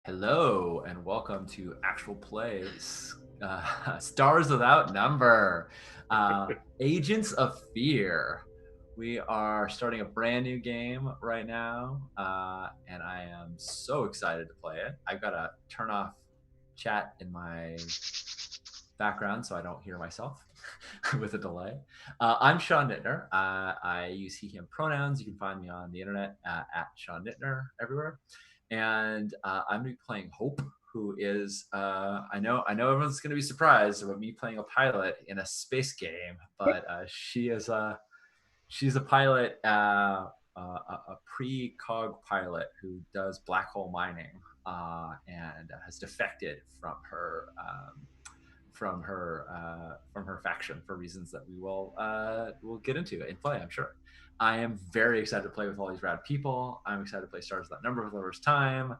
Hello and welcome to Actual Plays, Stars Without Number, Agents of Fear. We are starting a brand new game right now, and I am so excited to play it. I've got to turn off chat in my background so I don't hear myself with a delay. I'm Sean Nittner. I use he, him pronouns. You can find me on the internet at Sean Nittner everywhere. And I'm going to be playing Hope, who is I know everyone's going to be surprised about me playing a pilot in a space game, but she's a pilot, a pre-cog pilot who does black hole mining and has defected from her faction for reasons that we'll get into in play, I'm sure. I am very excited to play with all these rad people. I'm excited to play Stars Without Number for the first time.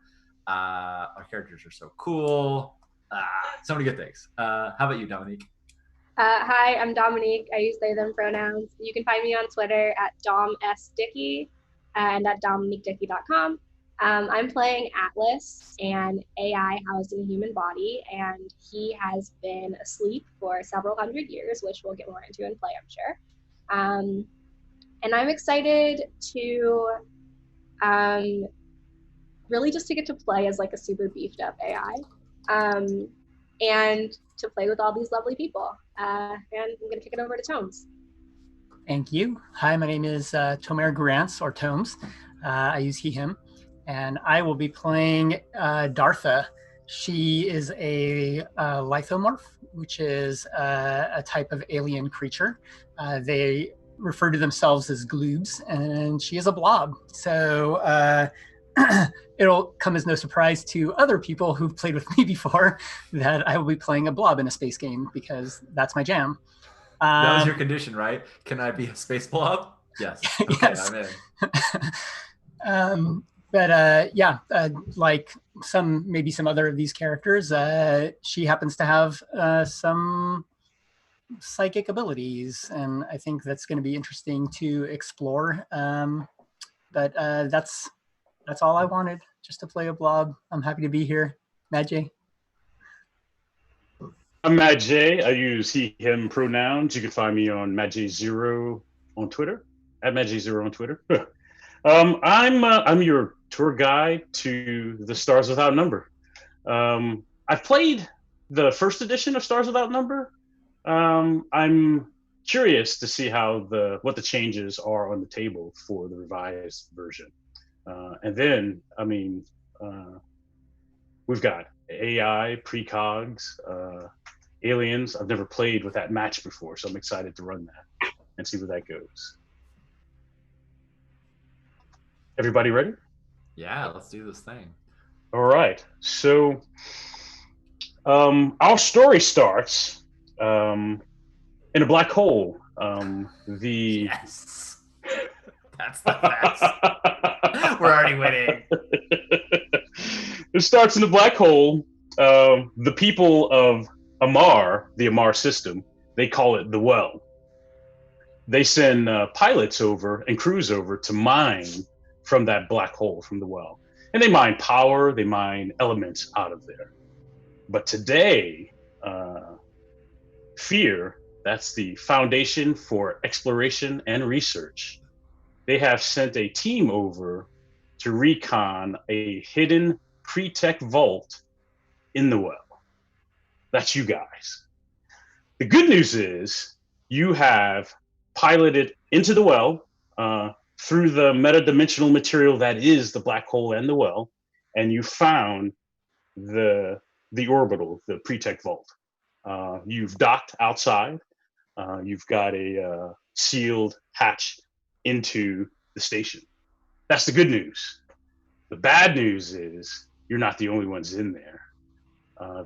Our characters are so cool. So many good things. How about you, Dominique? Hi, I'm Dominique. I use they, them pronouns. You can find me on Twitter at DomSDickey and at DominiqueDickey.com. I'm playing Atlas, an AI housed in a human body, and he has been asleep for several hundred years, which we'll get more into in play, I'm sure. And I'm excited to really just to get to play as like a super beefed up AI. And to play with all these lovely people. And I'm going to kick it over to Tomes. Thank you. Hi, my name is Tomer Grants, or Tomes. I use he, him, and I will be playing Dartha. She is a lithomorph, which is a type of alien creature. They refer to themselves as gloobs, and she is a blob. So it'll come as no surprise to other people who've played with me before that I will be playing a blob in a space game because that's my jam. That was your condition, right? Can I be a space blob? Yes. Okay, yes. I'm in. Like maybe some other of these characters, she happens to have some psychic abilities, and I think that's going to be interesting to explore. But that's all I wanted, just to play a blob. I'm happy to be here. Mad J. I'm Matt J. I use he, him pronouns. You can find me on Matt J0 on Twitter, at Matt J0 on Twitter. I'm your tour guide to the Stars Without Number. I've played the first edition of Stars Without Number. I'm curious to see what the changes are on the table for the revised version. And then, we've got AI, precogs, aliens. I've never played with that match before, so I'm excited to run that and see where that goes. Everybody ready? Yeah, let's do this thing. All right. So our story starts in a black hole. Yes. That's the best. We're already winning. It starts in the black hole. The people of Amar, the Amar system, they call it the well. They send pilots over and crews over to mine from that black hole, from the well. And they mine power, they mine elements out of there. But today, FEAR, that's the Foundation for Exploration and Research, they have sent a team over to recon a hidden pre-tech vault in the well. That's you guys. The good news is you have piloted into the well through the metadimensional material that is the black hole and the well, and you found the orbital, the pre-tech vault. You've docked outside. You've got a sealed hatch into the station. That's the good news. The bad news is you're not the only ones in there.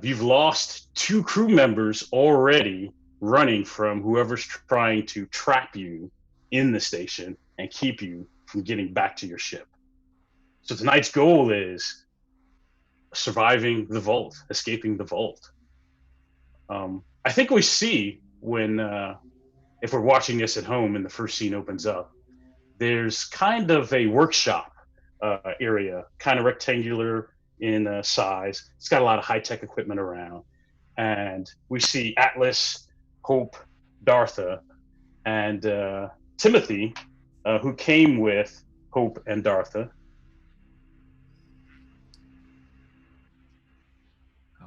You've lost 2 crew members already running from whoever's trying to trap you in the station and keep you from getting back to your ship. So tonight's goal is surviving the vault, escaping the vault. I think we see when, if we're watching this at home and the first scene opens up, there's kind of a workshop area, kind of rectangular. in size. It's got a lot of high-tech equipment around. And we see Atlas, Hope, Dartha, and Timothy, who came with Hope and Dartha,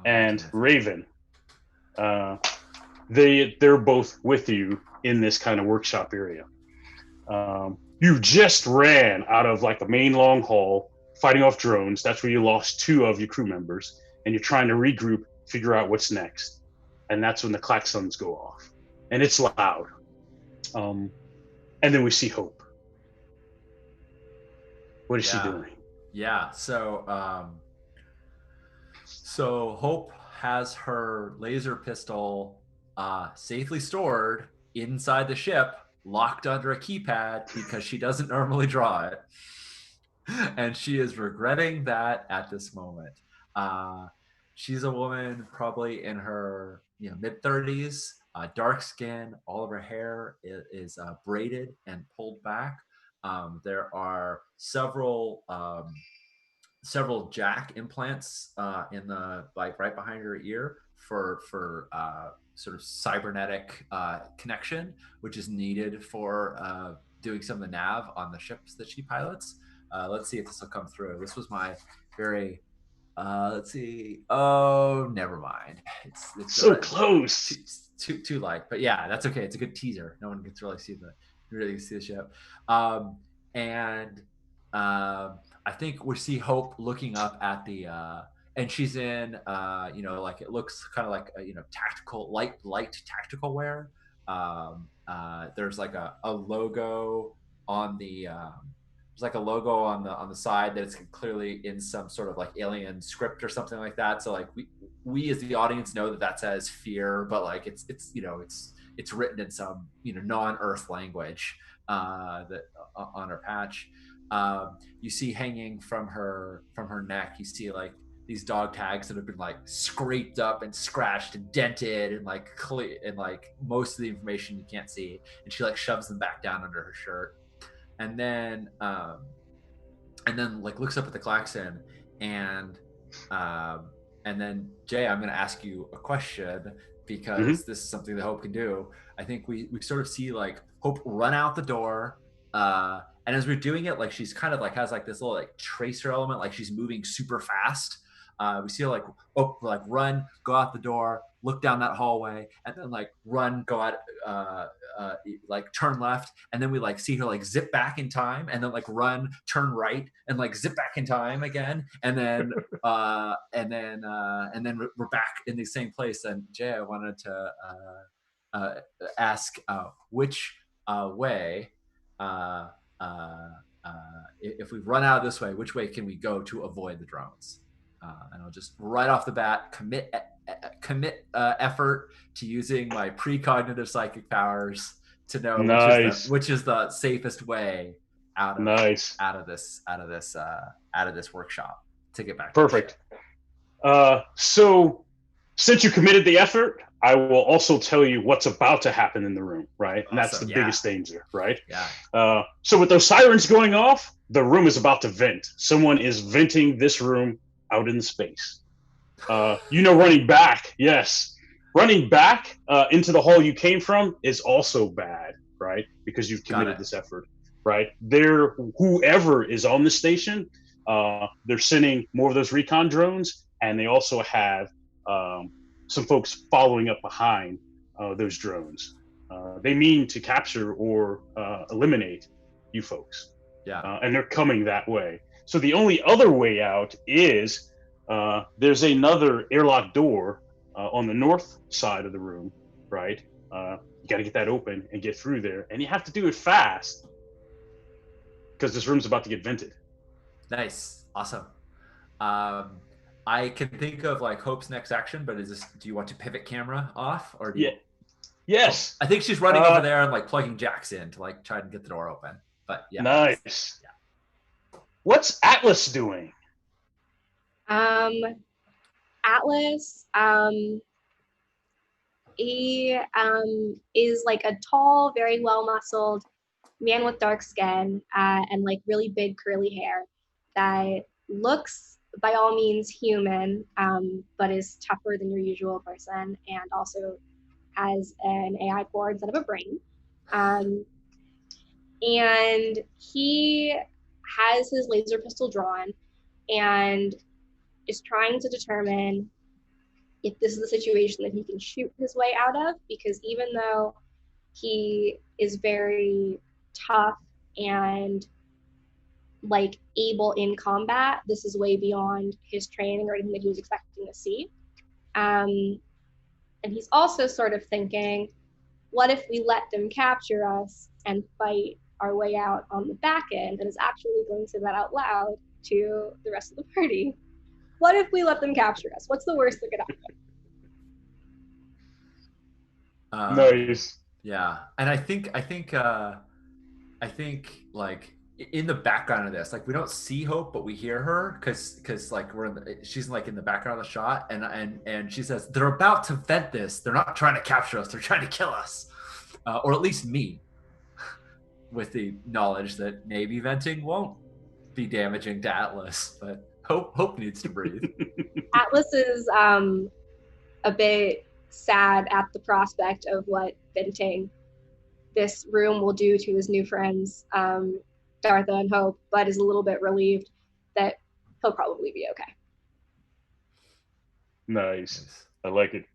and Raven. They're both with you in this kind of workshop area. You just ran out of like the main long hall, fighting off drones. That's where you lost 2 of your crew members, and you're trying to regroup, figure out what's next. And that's when the klaxons go off, and it's loud. And then we see Hope. What is she doing? Yeah. So Hope has her laser pistol safely stored inside the ship, locked under a keypad because she doesn't normally draw it. And she is regretting that at this moment. She's a woman probably in her mid-30s, dark skin. All of her hair is braided and pulled back. There are several jack implants in the right behind her ear for sort of cybernetic connection, which is needed for doing some of the nav on the ships that she pilots. Let's see if this will come through. This was my very let's see. Oh, never mind. It's so close. Too light, but yeah, that's okay. It's a good teaser. No one gets to really see the ship. I think we see Hope looking up at the and she's in like it looks kind of like tactical light tactical wear. There's like a logo on the there's like a logo on the side that's clearly in some sort of like alien script or something like that. So like we as the audience know that says fear, but like it's written in some non-Earth language that on her patch. You see hanging from her neck, you see like these dog tags that have been like scraped up and scratched and dented and like most of the information you can't see, and she like shoves them back down under her shirt, and then like looks up at the klaxon, and then Jay, I'm going to ask you a question because this is something that Hope can do. I think we sort of see like Hope run out the door, and as we're doing it, like she's kind of like has like this little like tracer element, like she's moving super fast. We see her like run, go out the door, look down that hallway, and then like run, go out, like turn left, and then we like see her like zip back in time, and then like run, turn right, and like zip back in time again, and then we're back in the same place. And Jay, I wanted to ask which way. If we run out this way, which way can we go to avoid the drones? And I'll just right off the bat commit effort to using my precognitive psychic powers to know which is the safest way out of this workshop to get back. Perfect. So since you committed the effort, I will also tell you what's about to happen in the room, right? And that's the biggest danger, right? Yeah. So with those sirens going off, the room is about to vent. Someone is venting this room out in space. Running back, yes. Running back into the hall you came from is also bad, right? Because you've committed this effort, right? Whoever is on the station, they're sending more of those recon drones, and they also have some folks following up behind those drones. They mean to capture or eliminate you folks. Yeah. And they're coming that way. So the only other way out is there's another airlock door on the north side of the room, right? You got to get that open and get through there. And you have to do it fast because this room's about to get vented. Nice. Awesome. I can think of like Hope's next action, but do you want to pivot camera off or do you? Yes. I think she's running over there and like plugging jacks in to like try to get the door open. But yeah. Nice. Yeah. What's Atlas doing? Atlas, he is like a tall, very well-muscled man with dark skin and like really big curly hair that looks by all means human, but is tougher than your usual person, and also has an AI core instead of a brain. And he has his laser pistol drawn and is trying to determine if this is the situation that he can shoot his way out of, because even though he is very tough and like able in combat, this is way beyond his training or anything that he was expecting to see. And he's also sort of thinking, what if we let them capture us and fight our way out on the back end? And is actually going to say that out loud to the rest of the party. What if we let them capture us? What's the worst that could happen? Nice. Yeah, and I think like in the background of this, like we don't see Hope, but we hear her because like she's like in the background of the shot, and she says they're about to vent this. They're not trying to capture us. They're trying to kill us, or at least me, with the knowledge that maybe venting won't be damaging to Atlas, but Hope needs to breathe. Atlas is a bit sad at the prospect of what venting this room will do to his new friends, Dartha and Hope, but is a little bit relieved that he'll probably be okay. Nice. I like it.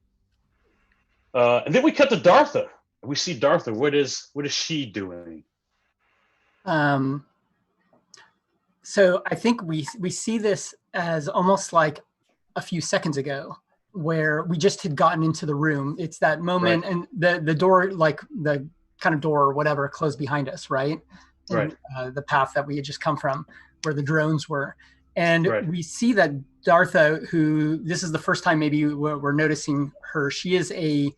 And then we cut to Dartha. We see Dartha. What is she doing? So I think we see this as almost like a few seconds ago, where we just had gotten into the room. It's that moment, right. And the door, like the kind of door or whatever, closed behind us, right? Right. And, the path that we had just come from, where the drones were, and right. We see that Dartha, who this is the first time maybe we're noticing her. She is a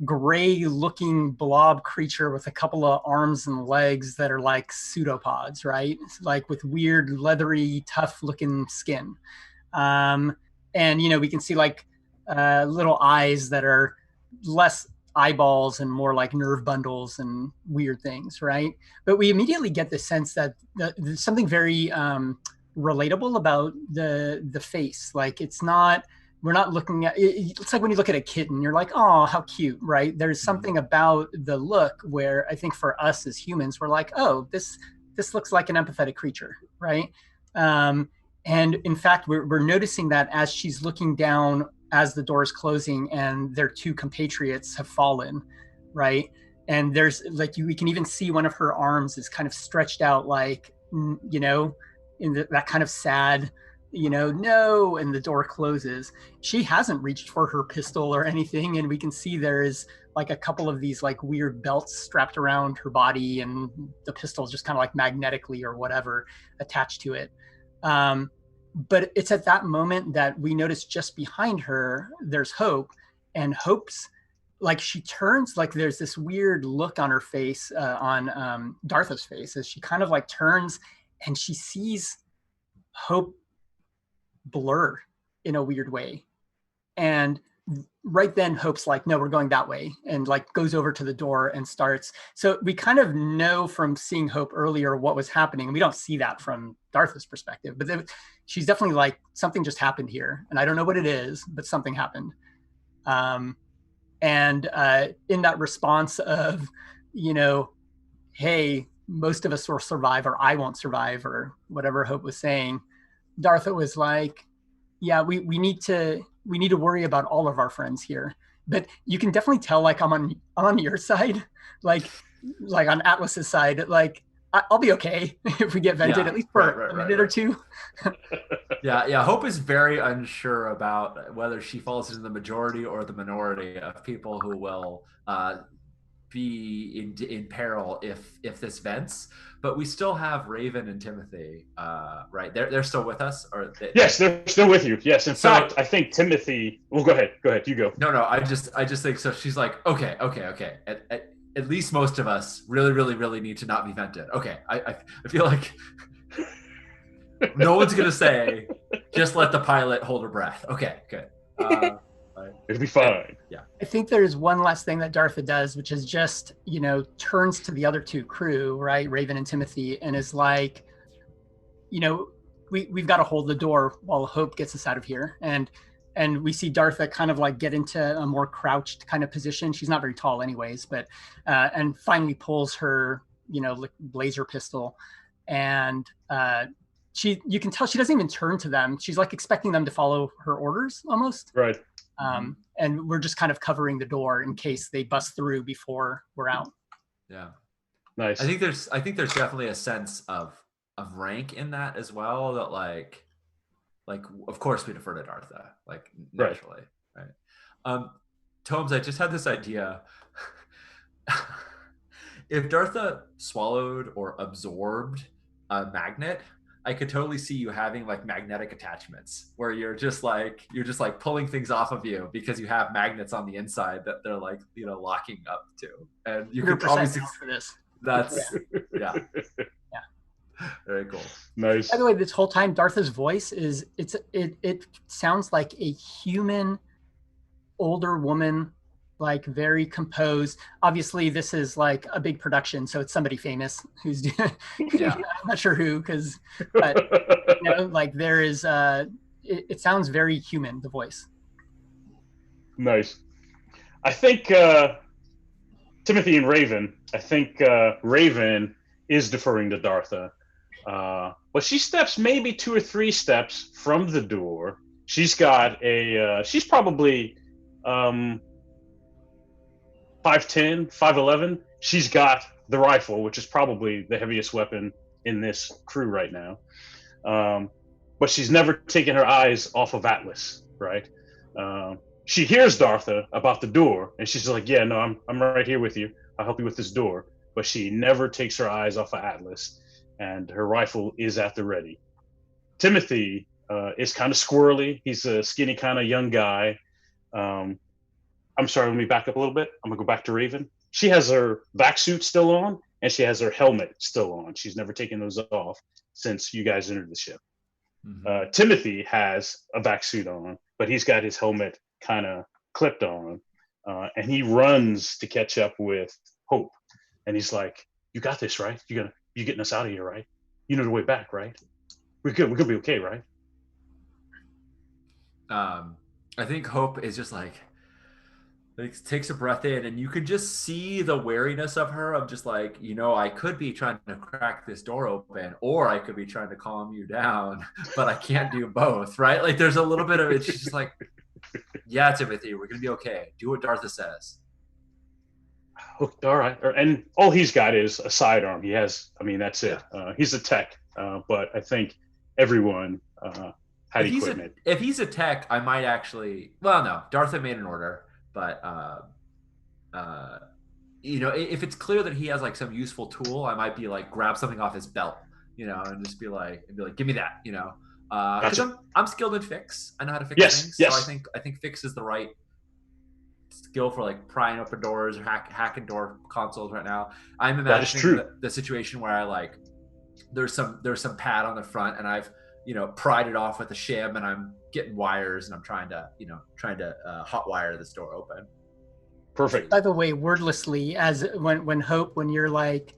gray-looking blob creature with a couple of arms and legs that are like pseudopods, right? Like with weird, leathery, tough-looking skin. And we can see like little eyes that are less eyeballs and more like nerve bundles and weird things, right? But we immediately get the sense that there's something very relatable about the face. Like we're not looking at, it's like when you look at a kitten, you're like, oh, how cute, right? There's something about the look where I think for us as humans, we're like, oh, this looks like an empathetic creature, right? And in fact, we're noticing that as she's looking down as the door is closing and their two compatriots have fallen, right? And there's like, we can even see one of her arms is kind of stretched out, like, in that kind of sad, no, and the door closes. She hasn't reached for her pistol or anything, and we can see there is like a couple of these like weird belts strapped around her body, and the pistol is just kind of like magnetically or whatever attached to it. But it's at that moment that we notice just behind her, there's Hope, and Hope's like, she turns, like there's this weird look on her face, on Dartha's face, as she kind of like turns and she sees Hope blur in a weird way. And right then Hope's like, no, we're going that way, and like goes over to the door and starts. So we kind of know from seeing Hope earlier what was happening, and we don't see that from Dartha's perspective, but she's definitely like, something just happened here and I don't know what it is, but something happened. And in that response of, hey, most of us will survive, or I won't survive, or whatever Hope was saying, Dartha was like, yeah, we need to worry about all of our friends here. But you can definitely tell, like, I'm on your side, like on Atlas's side, like I'll be okay if we get vented, at least for a minute or two. Yeah. Hope is very unsure about whether she falls into the majority or the minority of people who will be in peril if this vents. But we still have Raven and Timothy, right? They're still with us, or yes, they're still with you. Yes, in fact, I think Timothy. Well, go ahead. You go. No. I just think so. She's like, okay. At least most of us really need to not be vented. Okay, I feel like no one's gonna say just let the pilot hold her breath. Okay, good. It'll be fine. Yeah. I think there's one last thing that Dartha does, which is just, turns to the other two crew, right, Raven and Timothy, and is like, we've got to hold the door while Hope gets us out of here. And we see Dartha kind of like get into a more crouched kind of position. She's not very tall anyways, but and finally pulls her, laser pistol. And you can tell she doesn't even turn to them. She's like expecting them to follow her orders almost. Right. And we're just kind of covering the door in case they bust through before we're out. Yeah. Nice. I think there's definitely a sense of rank in that as well, that like of course we defer to Dartha, like naturally, right? Tomes, I just had this idea. If Dartha swallowed or absorbed a magnet, I could totally see you having like magnetic attachments where you're just like pulling things off of you because you have magnets on the inside that they're like, locking up to. And you could obviously for this. That's yeah. Very cool. Nice. By the way, this whole time Dartha's voice it sounds like a human older woman, like very composed. Obviously this is like a big production, so it's somebody famous who's doing I'm not sure who, but like there is it sounds very human, the voice. Nice. I think Timothy and Raven, Raven is deferring to Dartha. But she steps maybe 2 or 3 steps from the door. She's got she's probably 5'10", 5'11". She's got the rifle, which is probably the heaviest weapon in this crew right now. But she's never taken her eyes off of Atlas, right? She hears Dartha about the door, and she's like, yeah, no, I'm right here with you. I'll help you with this door. But she never takes her eyes off of Atlas, and her rifle is at the ready. Timothy is kind of squirrely. He's a skinny kind of young guy. I'm sorry, let me back up a little bit. I'm gonna go back to Raven. She has her vac suit still on, and she has her helmet still on. She's never taken those off since you guys entered the ship. Mm-hmm. Timothy has a vac suit on, but he's got his helmet kind of clipped on, and he runs to catch up with Hope. And he's like, "You got this, right? You getting us out of here, right? You know the way back, right? We're good. We're gonna be okay, right?" I think Hope is just like takes a breath in, and you could just see the wariness of her, of just like, I could be trying to crack this door open, or I could be trying to calm you down, but I can't do both, right? Like there's a little bit of it. She's just like, yeah, Timothy, we're gonna be okay. Do what Dartha says. Oh, all right. And all he's got is a sidearm. He has, that's it. He's a tech, but I think everyone had equipment. If he's a tech, I might actually, well, no, Dartha made an order. But if it's clear that he has like some useful tool, I might be like grab something off his belt, and just be like, give me that, because Gotcha. I'm skilled in fix. I know how to fix things. Yes. So I think fix is the right skill for like prying open doors or hacking door consoles right now. I'm imagining the situation where I like there's some pad on the front, and I've pried it off with a shim, and I'm getting wires, and I'm trying to hot wire this door open. Perfect. By the way, wordlessly, as when Hope, when you're like,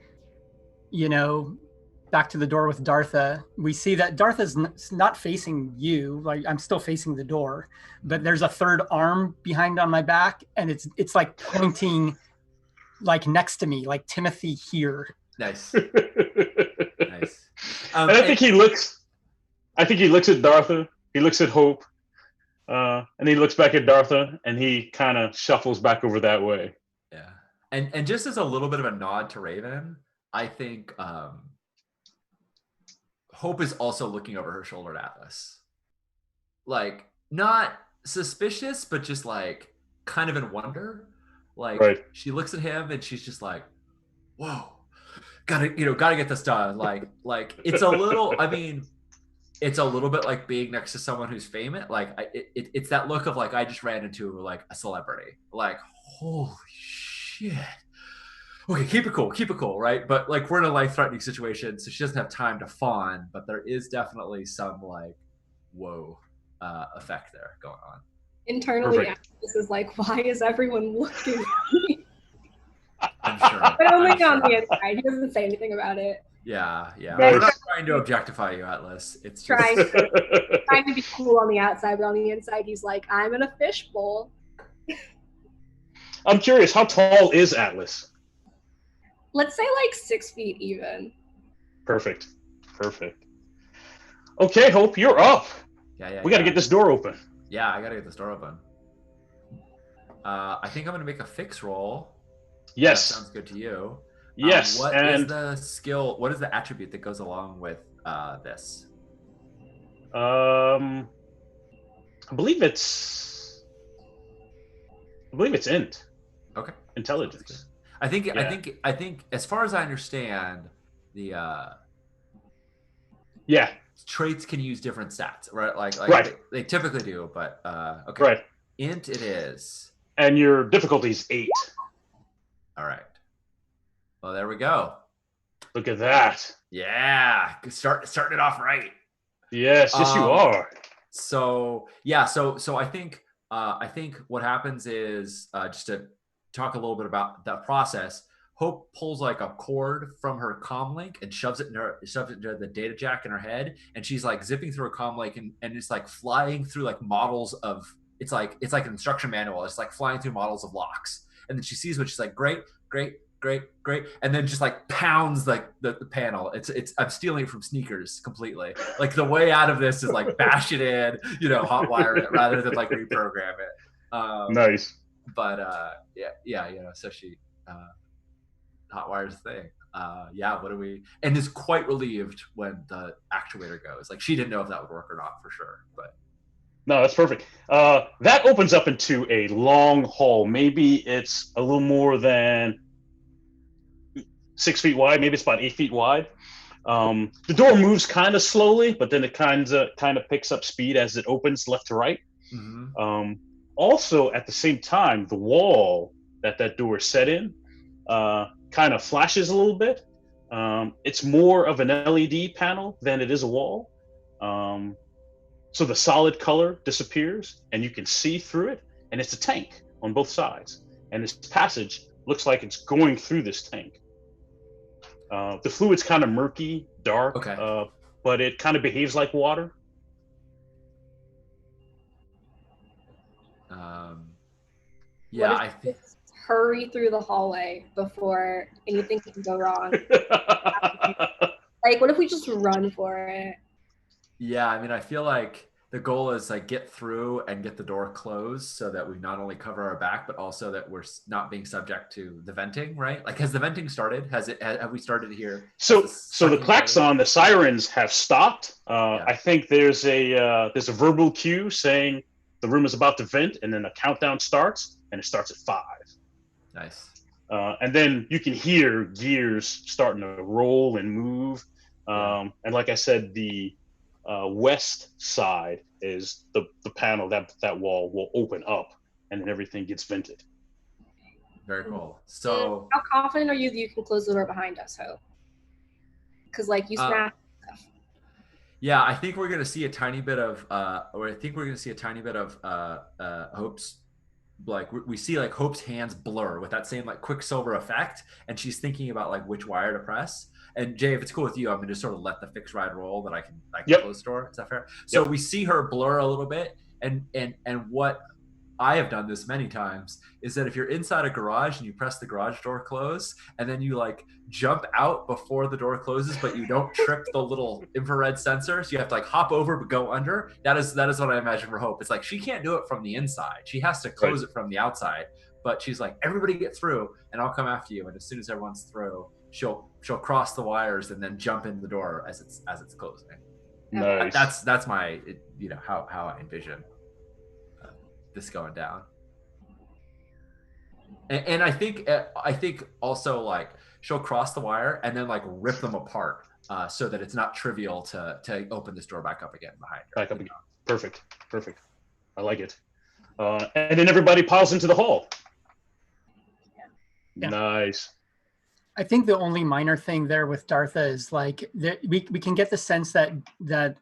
back to the door with Dartha, we see that Dartha's not facing you. Like I'm still facing the door, but there's a third arm behind on my back, and it's like pointing like next to me, like Timothy here. Nice. Nice. And I think he looks at Dartha. He looks at Hope, and he looks back at Dartha, and he kind of shuffles back over that way. Yeah, and just as a little bit of a nod to Raven, I think Hope is also looking over her shoulder at Atlas, like not suspicious, but just like kind of in wonder. Like She looks at him, and she's just like, "Whoa, gotta get this done." Like it's a little. It's a little bit like being next to someone who's famous. Like it's that look of like I just ran into like a celebrity. Like holy shit. Okay, keep it cool, right? But like we're in a life-threatening situation, so she doesn't have time to fawn. But there is definitely some like whoa effect there going on. Internally, this is like, why is everyone looking at me? I'm sure. But only on the inside. He doesn't say anything about it. Yeah, yeah. They're We're not trying to objectify you, Atlas. It's just trying to be cool on the outside, but on the inside, he's like, I'm in a fishbowl. I'm curious, how tall is Atlas? Let's say like 6 feet even. Perfect. Perfect. Okay, Hope, you're up. yeah. We got to get this door open. Yeah, I gotta get this door open. I think I'm gonna make a fix roll. Yes. That sounds good to you. Yes. What and is the skill? What is the attribute that goes along with this? I believe it's int. Okay. Intelligence. I think Yeah. I think as far as I understand, the Yeah. traits can use different stats, right? Like Right. they typically do, but okay. Right. Int it is. And your difficulty is 8. All right. Well, there we go. Look at that. Yeah, starting it off right. Yes, you are. So yeah, so I think what happens is just to talk a little bit about that process. Hope pulls like a cord from her comm link and shoves it into the data jack in her head, and she's like zipping through a comm link and it's like flying through like models of it's like an instruction manual. It's like flying through models of locks, and then she sees what she's like, great, and then just like pounds like the panel. It's I'm stealing it from Sneakers completely. Like the way out of this is like bash it in, hot wire it rather than like reprogram it. Nice. But yeah, so she hot wires thing. Yeah, what do we? And is quite relieved when the actuator goes. Like she didn't know if that would work or not for sure, but. No, that's perfect. That opens up into a long hall. Maybe it's a little more than 6 feet wide. Maybe it's about 8 feet wide. The door moves kind of slowly, but then it kind of picks up speed as it opens left to right. Mm-hmm. Also, at the same time, the wall that door is set in kind of flashes a little bit. It's more of an LED panel than it is a wall. So the solid color disappears and you can see through it, and it's a tank on both sides. And this passage looks like it's going through this tank. The fluid's kind of murky, dark, okay. But it kind of behaves like water. Yeah, I think. Hurry through the hallway before anything can go wrong. Like, what if we just run for it? Yeah, I mean, I feel like the goal is like get through and get the door closed so that we not only cover our back, but also that we're not being subject to the venting, right? Like, has the venting started? Have we started here? So the klaxon, the sirens have stopped. Yeah. I think there's a verbal cue saying the room is about to vent, and then a countdown starts, and it starts at 5. Nice. And then you can hear gears starting to roll and move. And like I said, the west side is the panel that wall will open up, and then everything gets vented. Very cool. So how confident are you that you can close the door behind us, Hope? Because like you smashed stuff. Yeah, I think we're gonna see a tiny bit of Hope's. Like we see like Hope's hands blur with that same like Quicksilver effect, and she's thinking about like which wire to press. And Jay, if it's cool with you, I'm gonna just sort of let the fixed ride roll that I can close the door. Is that fair? So we see her blur a little bit, and what I have done this many times is that if you're inside a garage and you press the garage door close, and then you like jump out before the door closes, but you don't trip the little infrared sensors, you have to like hop over but go under. That is what I imagine for Hope. It's like she can't do it from the inside. She has to close it from the outside. But she's like, everybody get through, and I'll come after you. And as soon as everyone's through, she'll cross the wires and then jump into the door as it's closing. Nice. That's my how I envision this going down. And I think also like she'll cross the wire and then like rip them apart so that it's not trivial to open this door back up again behind her. Back up again. Perfect. I like it. And then everybody piles into the hall. Yeah. Nice. I think the only minor thing there with Dartha is like we can get the sense that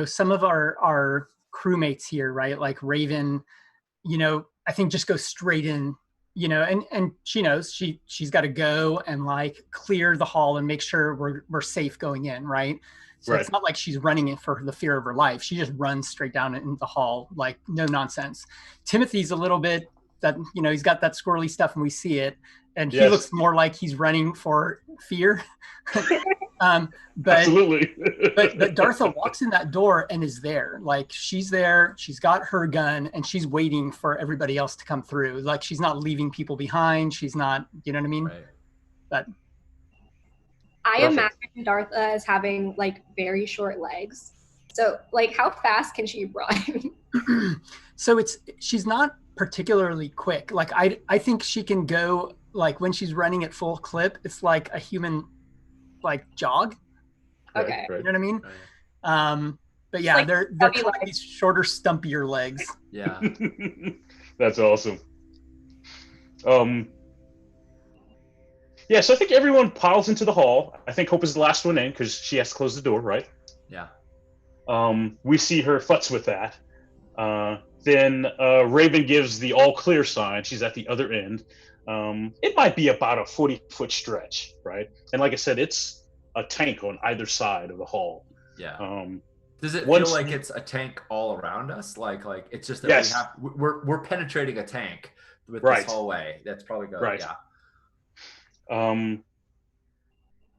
some of our crewmates here, right? Like Raven, I think just go straight in you know, and she knows she's got to go and like clear the hall and make sure we're safe going in, right? So Right. it's not like she's running it for the fear of her life. She just runs straight down in the hall, like no nonsense. Timothy's a little bit that, you know, he's got that squirrely stuff and we see it. And he Yes. looks more like he's running for fear. But Absolutely. but Dartha walks in that door and is there. Like she's there, she's got her gun and she's waiting for everybody else to come through. Like she's not leaving people behind. She's not, you know what I mean? Right. But I Perfect. imagine Dartha as having like very short legs. So like how fast can she run? so she's not particularly quick. Like I think she can go, like when she's running at full clip, it's like a human like jog. Okay. You know what I mean? Right. But yeah, like they're stubby kind of legs. these shorter, stumpier legs. Yeah. That's awesome. Yeah, so I think everyone piles into the hall. I think Hope is the last one in because she has to close the door, right? Yeah. We see her futz with that. Then Raven gives the all clear sign. She's at the other end. It might be about a 40-foot stretch, right? And like I said, it's a tank on either side of the hall. Yeah. Does it once- feel like it's a tank all around us? Like it's just that Yes. we're penetrating a tank with Right. this hallway. That's probably good. Right. Yeah.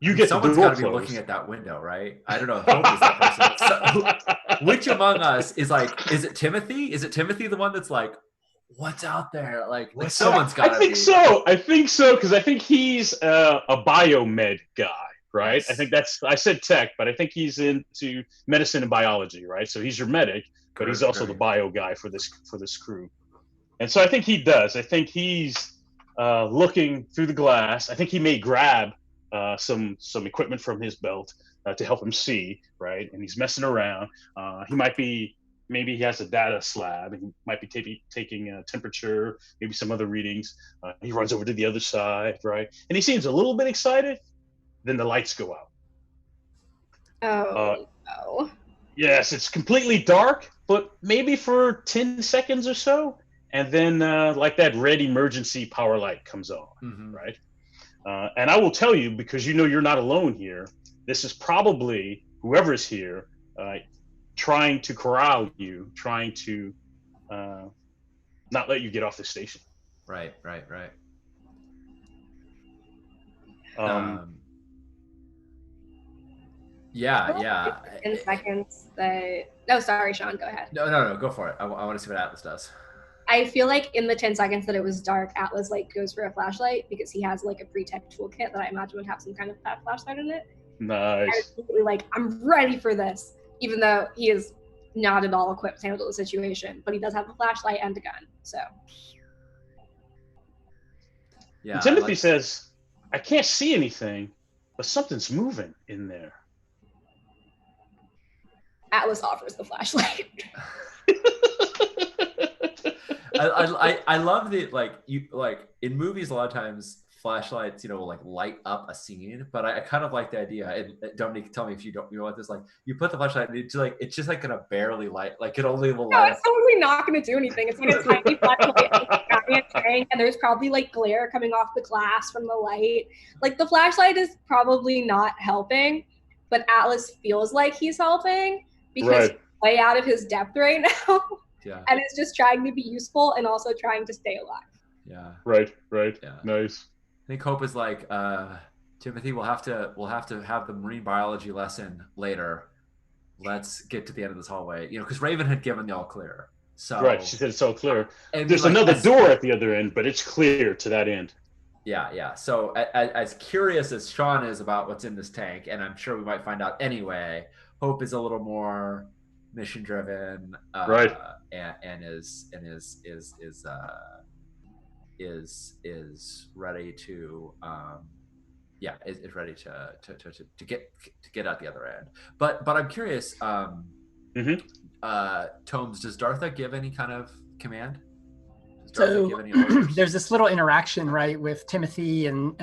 You get the Someone's door got to be closed. looking at that window, right? I don't know. Hope is that person. So, which among us is like? Is it Timothy? Is it Timothy the one that's like, what's out there? Like someone's got to be. I think so because I think he's a biomed guy, right? Yes. I think I said tech, but I think he's into medicine and biology, right? So he's your medic, but he's also the bio guy for this crew. And so I think he does. I think he's looking through the glass. I think he may grab some equipment from his belt to help him see, right? And he's messing around. Maybe he has a data slab and he might be taking a temperature, maybe some other readings. He runs over to the other side, right? And he seems a little bit excited. Then the lights go out. Oh no. Yes, it's completely dark, but maybe for 10 seconds or so. And then like that red emergency power light comes on, Mhm. right? And I will tell you, because you know you're not alone here, this is probably whoever's here trying to corral you, trying to not let you get off the station. Right. Yeah. In seconds no, sorry, Sean, go ahead. No, go for it. I want to see what Atlas does. I feel like in the 10 seconds that it was dark, Atlas like goes for a flashlight because he has like a pre-tech toolkit that I imagine would have some kind of flashlight in it. Nice. Like, I'm ready for this, even though he is not at all equipped to handle the situation, but he does have a flashlight and a gun. So Yeah. And Timothy says, I can't see anything, but something's moving in there. Atlas offers the flashlight. I love the like in movies a lot of times flashlights will like light up a scene, but I kind of like the idea. And Dominique, tell me if you want this. Like you put the flashlight and it's just like gonna barely light, like it only will No, light up. it's totally not going to do anything. It's like a tiny flashlight, and there's probably like glare coming off the glass from the light. Like the flashlight is probably not helping, but Atlas feels like he's helping because he's way out of his depth right now. Yeah. And is just trying to be useful and also trying to stay alive. Yeah. Right. Yeah. Nice. I think Hope is like, Timothy, we'll have to have the marine biology lesson later. Let's get to the end of this hallway, because Raven had given the all clear. So Right. She said it's all clear. and There's like, another door at the other end, but it's clear to that end. Yeah. So as curious as Sean is about what's in this tank, and I'm sure we might find out anyway, Hope is a little more mission driven, Right. and is ready to is ready to get out the other end. But I'm curious, Tomes, does Dartha give any kind of command? Does Dartha give any orders? There's this little interaction, right, with Timothy and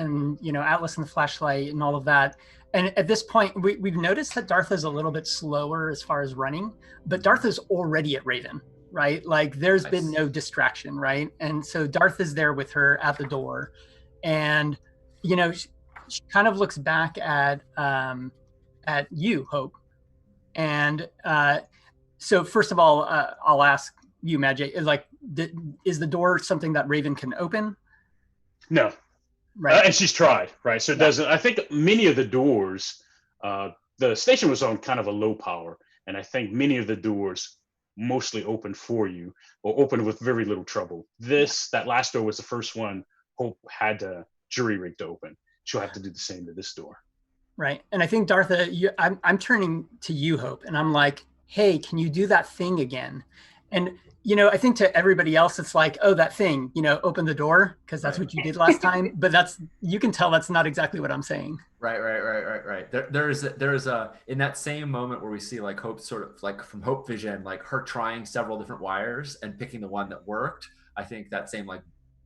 Atlas and the flashlight and all of that. And at this point, we've noticed that Dartha's a little bit slower as far as running, but Dartha's already at Raven. right? Like there's Nice. been no distraction, right? And so Darth is there with her at the door, and you know, she kind of looks back at you, Hope, and so first of all, I'll ask you, Magic, is the door something that Raven can open? No. Right. And she's tried, right? So it Yeah. doesn't. I think many of the doors, the station was on kind of a low power, and I think many of the doors mostly open for you or open with very little trouble. That last door was the first one Hope had to jury rig to open. She'll have to do the same to this door. Right. And I think Dartha, I'm turning to you, Hope, and I'm like, hey, can you do that thing again? And you know, I think to everybody else, it's like, oh, that thing, you know, open the door because that's Right. what you did last time. But you can tell that's not exactly what I'm saying. Right. There is a in that same moment where we see like Hope sort of like from Hope vision, like her trying several different wires and picking the one that worked. I think that same like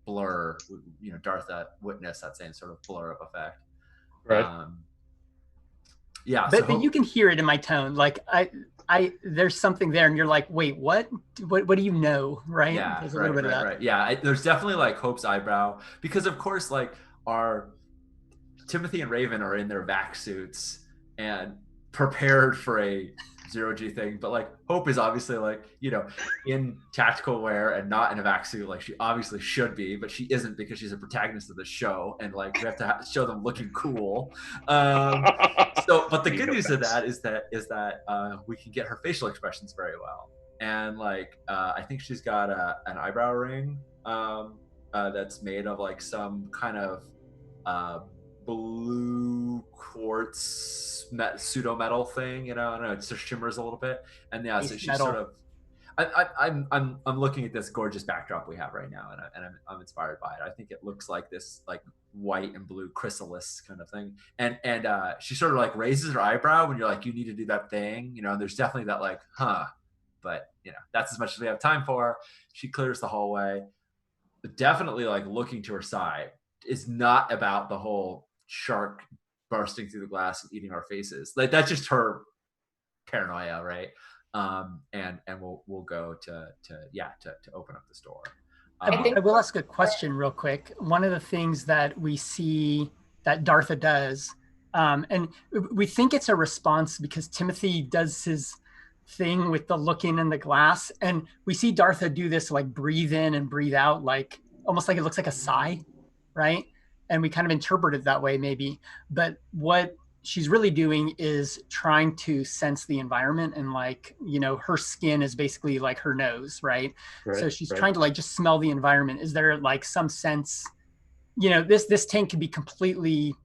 blur, you know, Dartha witnessed that same sort of blur of effect. Right. Yeah. But you can hear it in my tone. Like there's something there, and you're like, wait, what? What do you know? Right? Yeah. There's a little bit of that. Right. Yeah. There's definitely like Hope's eyebrow because of course like our Timothy and Raven are in their vac suits and prepared for a zero-G thing, but like Hope is obviously like, you know, in tactical wear and not in a vac suit like she obviously should be, but she isn't because she's a protagonist of the show and like we have to show them looking cool. But the good news of that is that we can get her facial expressions very well. And like I think she's got an eyebrow ring that's made of like some kind of blue quartz pseudo metal thing, you know. I don't know, it just shimmers a little bit, and yeah, so she's metal. Sort of. I'm looking at this gorgeous backdrop we have right now, and I'm inspired by it. I think it looks like this like white and blue chrysalis kind of thing, and she sort of like raises her eyebrow when you're like, you need to do that thing, you know. And there's definitely that like, huh, but you know, that's as much as we have time for. She clears the hallway, but definitely like looking to her side is not about the whole shark bursting through the glass and eating our faces. Like that's just her paranoia, right? And we'll go to open up the store. I will ask a question real quick. One of the things that we see that Dartha does, and we think it's a response because Timothy does his thing with the looking in the glass, and we see Dartha do this like breathe in and breathe out, like almost like it looks like a sigh, right? And we kind of interpret it that way maybe, but what she's really doing is trying to sense the environment, and like, you know, her skin is basically like her nose, right? So she's trying to like just smell the environment. Is there like some sense, you know, this tank could be completely,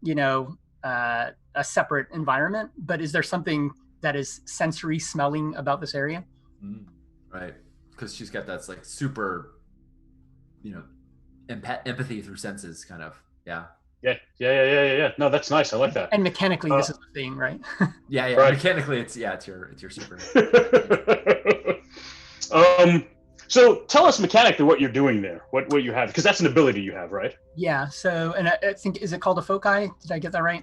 you know, a separate environment, but is there something that is sensory smelling about this area? Right, because she's got that like super, you know, empathy through senses kind of. Yeah. No, that's nice. I like that. And mechanically, this is the thing, right? Yeah. Right. Mechanically, it's your super. So tell us mechanically what you're doing there. What you have, because that's an ability you have, right? Yeah. So, and I think, is it called a foci? Did I get that right?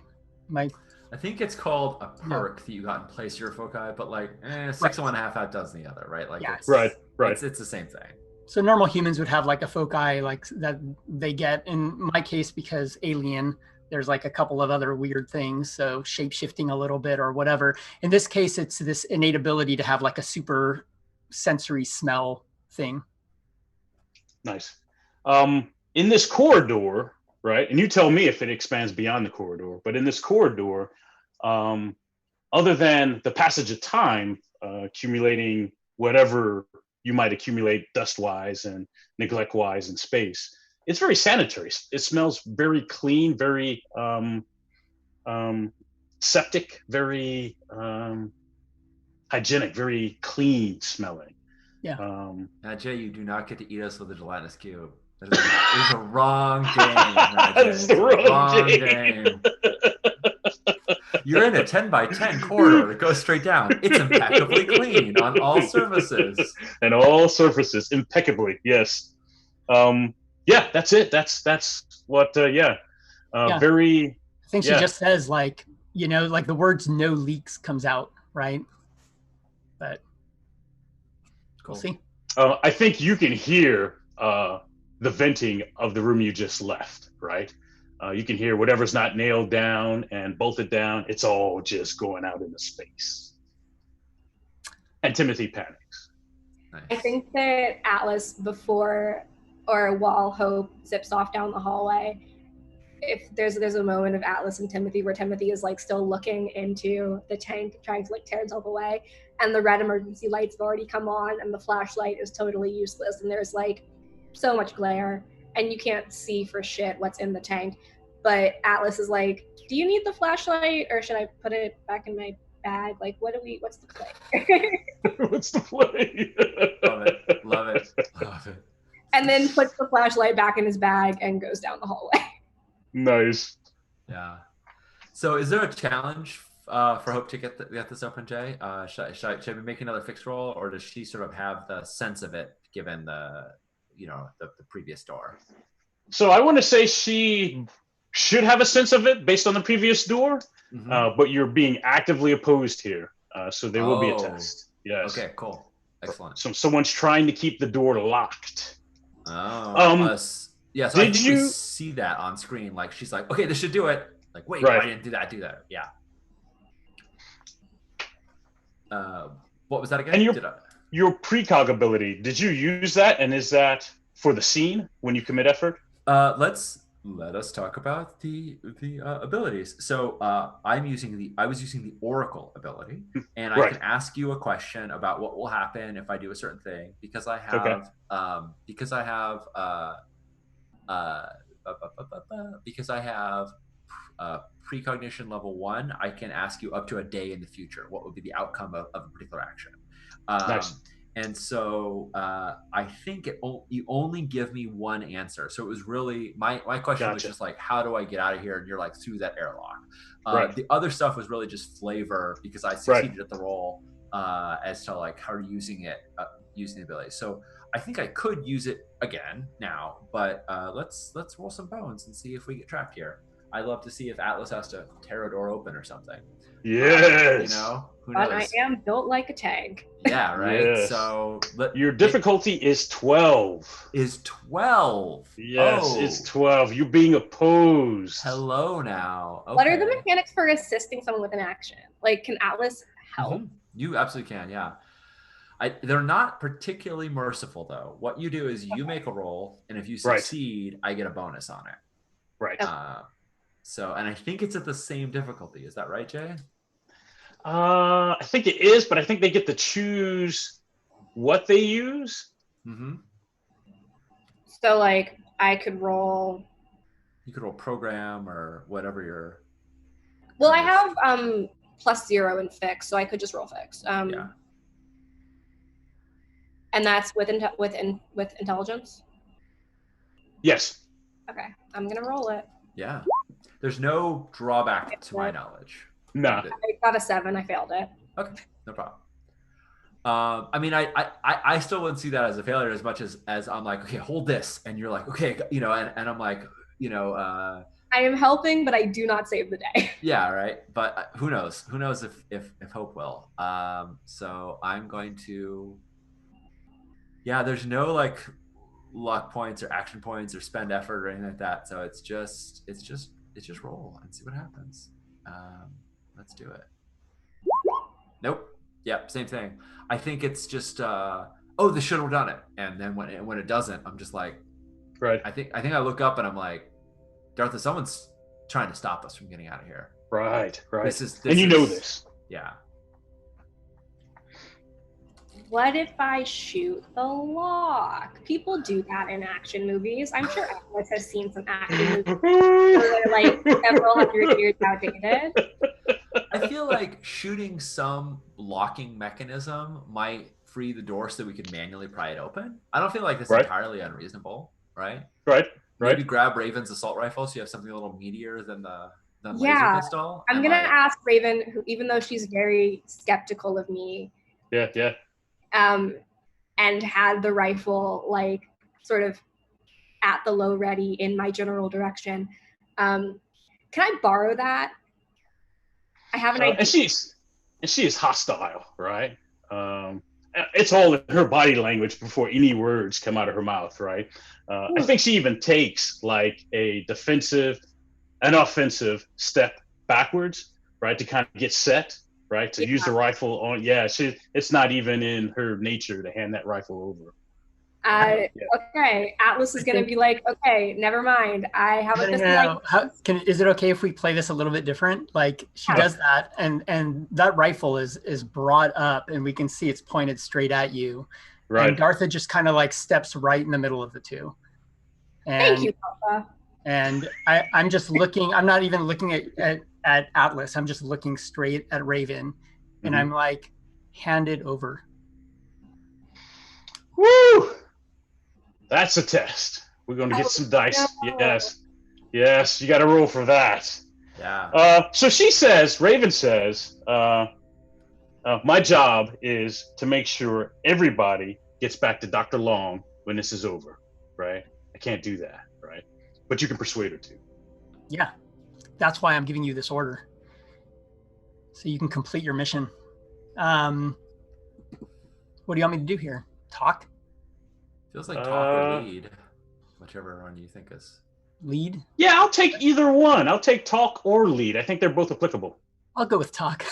I think it's called a perk that you got in place your foci, but like 6 of one, half out does the other, right? Like it's, right. It's the same thing. So normal humans would have like a foci like that they get. In my case, because alien, there's like a couple of other weird things. So shape shifting a little bit or whatever. In this case, it's this innate ability to have like a super sensory smell thing. Nice. In this corridor, right? And you tell me if it expands beyond the corridor, but in this corridor, other than the passage of time, accumulating whatever you might accumulate dust-wise and neglect-wise in space, it's very sanitary. It smells very clean, very septic, very hygienic, very clean smelling. Yeah. Jay, you do not get to eat us with a gelatinous cube. That is a wrong game. That's the wrong game. You're in a 10x10 corridor that goes straight down. It's impeccably clean on all surfaces. And all surfaces, impeccably, yes. Yeah, that's it. That's what, yeah. Very... I think she just says, like, you know, like the words "no leaks" comes out, right? But cool. We'll see. I think you can hear the venting of the room you just left, right? You can hear whatever's not nailed down and bolted down. It's all just going out into space. And Timothy panics. Nice. I think that Atlas, before or while Hope zips off down the hallway, if there's a moment of Atlas and Timothy where Timothy is like still looking into the tank, trying to like tear himself away, and the red emergency lights have already come on, and the flashlight is totally useless, and there's like so much glare, and you can't see for shit what's in the tank. But Atlas is like, "Do you need the flashlight, or should I put it back in my bag? Like, what's the play?" What's the play? Love it. Love it. Love it. And then puts the flashlight back in his bag and goes down the hallway. Nice. Yeah. So, is there a challenge for Hope to get this open, Jay? Should I be making another fixed roll, or does she sort of have the sense of it given the previous door? So I want to say she should have a sense of it based on the previous door, but you're being actively opposed here, so there will be a test. Yes. Okay. Cool. Excellent. So someone's trying to keep the door locked. Oh. Yeah, so I think you we see that on screen. Like, she's like, okay, this should do it. Like, wait, Right. I didn't do that. Yeah. What was that again? And your precog ability, did you use that? And is that for the scene when you commit effort? Let us talk about the abilities. So I was using the Oracle ability, and I can ask you a question about what will happen if I do a certain thing, because I have precognition level 1. I can ask you up to a day in the future what would be the outcome of a particular action. Nice. And so I think you only give me one answer. So it was really my question was just like, how do I get out of here? And you're like, through that airlock. The other stuff was really just flavor, because I succeeded at the roll as to like how using the ability. So I think I could use it again now, but let's roll some bones and see if we get trapped here. I'd love to see if Atlas has to tear a door open or something. Yes. Who knows? But I am built like a tank. Yeah, right. Yes. So your difficulty is 12. Is 12? Yes, it's 12. You're being opposed. Hello now. Okay. What are the mechanics for assisting someone with an action? Like, can Atlas help? You absolutely can. Yeah. They're not particularly merciful though. What you do is you make a roll, and if you succeed, I get a bonus on it. Right. And I think it's at the same difficulty. Is that right, Jay? I think it is, but I think they get to choose what they use. So, like, I could roll. You could roll program or whatever your. Well, I have +0 in fix, so I could just roll fix. Yeah. And that's with intelligence. Yes. Okay, I'm gonna roll it. Yeah. There's no drawback to my knowledge. No. I got a 7. I failed it. Okay, no problem. I mean, I still wouldn't see that as a failure as much as I'm like, okay, hold this, and you're like, okay, and I'm like, I am helping, but I do not save the day. Yeah, right. But who knows? Who knows if Hope will? So I'm going to. Yeah, there's no like luck points or action points or spend effort or anything like that. So it's just roll and see what happens. Let's do it. Nope. Yep. Same thing. I think it's just this should have done it. And then when it doesn't, I'm just like, right. I think I look up and I'm like, Dartha, someone's trying to stop us from getting out of here. Right. This is know this. Yeah. What if I shoot the lock? People do that in action movies. I'm sure Atlas has seen some action movies where they're like several hundred years outdated. I feel like shooting some locking mechanism might free the door so that we could manually pry it open. I don't feel like that's entirely unreasonable, right? Right. Maybe grab Raven's assault rifle so you have something a little meatier than the laser pistol. I'm gonna ask Raven, who, even though she's very skeptical of me, and had the rifle like sort of at the low ready in my general direction. Can I borrow that? I have an idea. And she is hostile, right? it's all in her body language before any words come out of her mouth, right? I think she even takes like an offensive step backwards, right, to kind of get set, right, to use the rifle on. Yeah, it's not even in her nature to hand that rifle over. Okay, Atlas is going to be like, okay, never mind. I have a pistol. Is it okay if we play this a little bit different? Like she does that, and that rifle is brought up, and we can see it's pointed straight at you. Right. And Dartha just kind of like steps right in the middle of the two. And, thank you, Papa. And I'm just looking. I'm not even looking at Atlas. I'm just looking straight at Raven, and I'm like, hand it over. Woo! That's a test. We're going to get some dice. No. Yes, you got to roll for that. Yeah. So Raven says, my job is to make sure everybody gets back to Dr. Long when this is over, right? I can't do that, right? But you can persuade her to. Yeah, that's why I'm giving you this order. So you can complete your mission. What do you want me to do here? Talk? Feels like talk or lead, whichever one you think is. Lead? Yeah, I'll take either one. I'll take talk or lead. I think they're both applicable. I'll go with talk.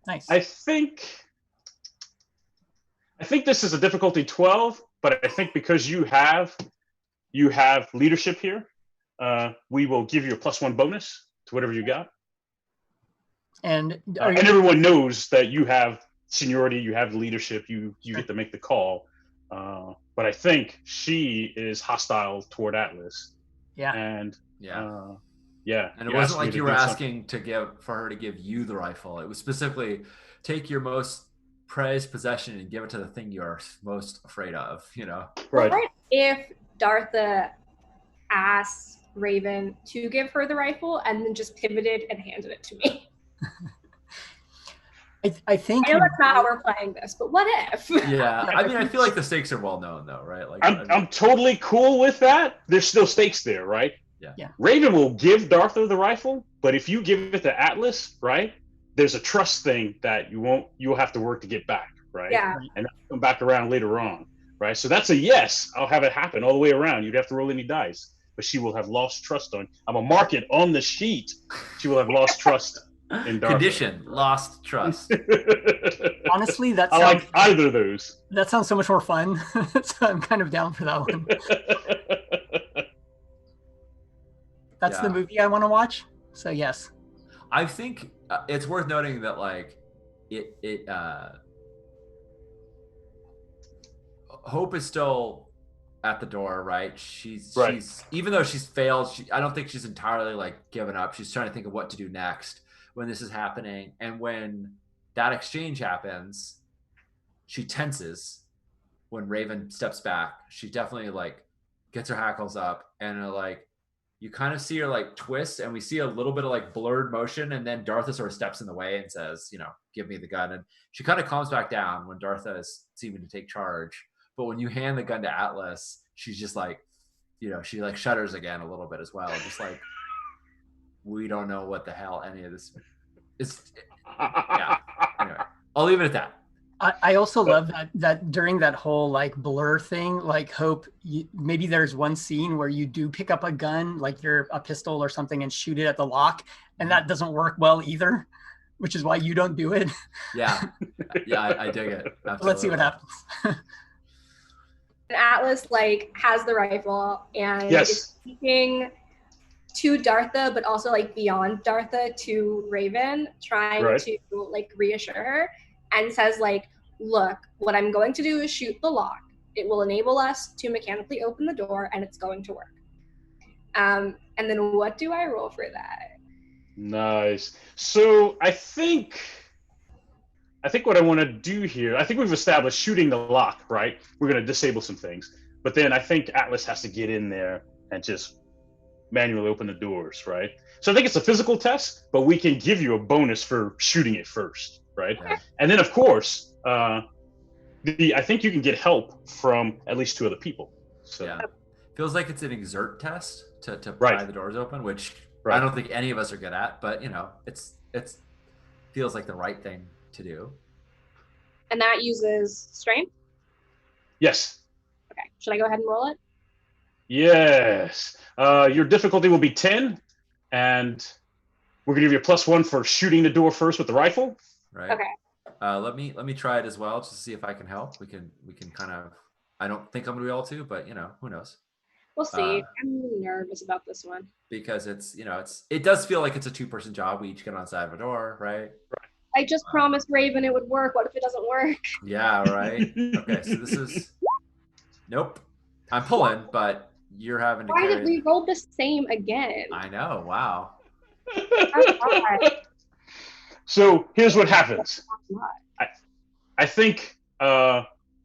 Nice. I think this is a difficulty 12, but I think because you have leadership here, we will give you a +1 bonus to whatever you got. And everyone knows that you have seniority, you have leadership, you get to make the call. But I think she is hostile toward Atlas. Yeah. And and it you wasn't like you were asking for her to give you the rifle. It was specifically take your most prized possession and give it to the thing you're most afraid of, you know? Right. What if Dartha asked Raven to give her the rifle and then just pivoted and handed it to me? I think I know that's not how we're playing this, but what if? Yeah, I mean, I feel like the stakes are well known, though, right? Like, I'm totally cool with that. There's still stakes there, right? Yeah. Raven will give Dartha the rifle, but if you give it to Atlas, right, there's a trust thing that you'll have to work to get back, right? Yeah. And come back around later on, right? So that's a yes. I'll have it happen all the way around. You'd have to roll any dice, but she will have lost trust on. I'm gonna mark it on the sheet. She will have lost trust. Condition, lost trust. Honestly, I like either of those. That sounds so much more fun. So I'm kind of down for that one. That's the movie I want to watch. So yes, I think it's worth noting that like Hope is still at the door, right? She's even though she's failed, I don't think she's entirely like given up. She's trying to think of what to do next when this is happening. And when that exchange happens, she tenses when Raven steps back. She definitely like gets her hackles up, and like you kind of see her like twist, and we see a little bit of like blurred motion, and then Dartha sort of steps in the way and says, you know, give me the gun. And she kind of calms back down when Dartha is seeming to take charge. But when you hand the gun to Atlas, she's just like, you know, she like shudders again a little bit as well. Just like, we don't know what the hell any of this is. Yeah. Anyway, I'll leave it at that. I also love that during that whole like blur thing, like Hope, maybe there's one scene where you do pick up a gun, like a pistol or something, and shoot it at the lock, and that doesn't work well either, which is why you don't do it. Yeah, I dig it. Absolutely. Let's see what happens. Atlas like has the rifle and is speaking to Dartha, but also like beyond Dartha to Raven, trying to like reassure her, and says like, look, what I'm going to do is shoot the lock. It will enable us to mechanically open the door, and it's going to work. And then what do I roll for that? Nice. So I think what I want to do here, I think we've established shooting the lock, right? We're going to disable some things. But then I think Atlas has to get in there and just manually open the doors, right? So I think it's a physical test, but we can give you a bonus for shooting it first, right? Okay. And then, of course, I think you can get help from at least 2 other people. So. Yeah. Feels like it's an exert test to pry the doors open, which I don't think any of us are good at, but, you know, it's feels like the right thing to do. And that uses strength? Yes. Okay. Should I go ahead and roll it? Yes. Your difficulty will be 10, and we're gonna give you a +1 for shooting the door first with the rifle. Right. Okay. Let me try it as well, just to see if I can help. We can kind of. I don't think I'm gonna be able to, but who knows? We'll see. I'm nervous about this one. Because it does feel like it's a 2-person job. We each get on the side of a door, right? I just promised Raven it would work. What if it doesn't work? Yeah, right. Okay, so this is. Nope. I'm pulling, but you're having to. Why did we roll the same again? I know. Wow. So here's what happens. I think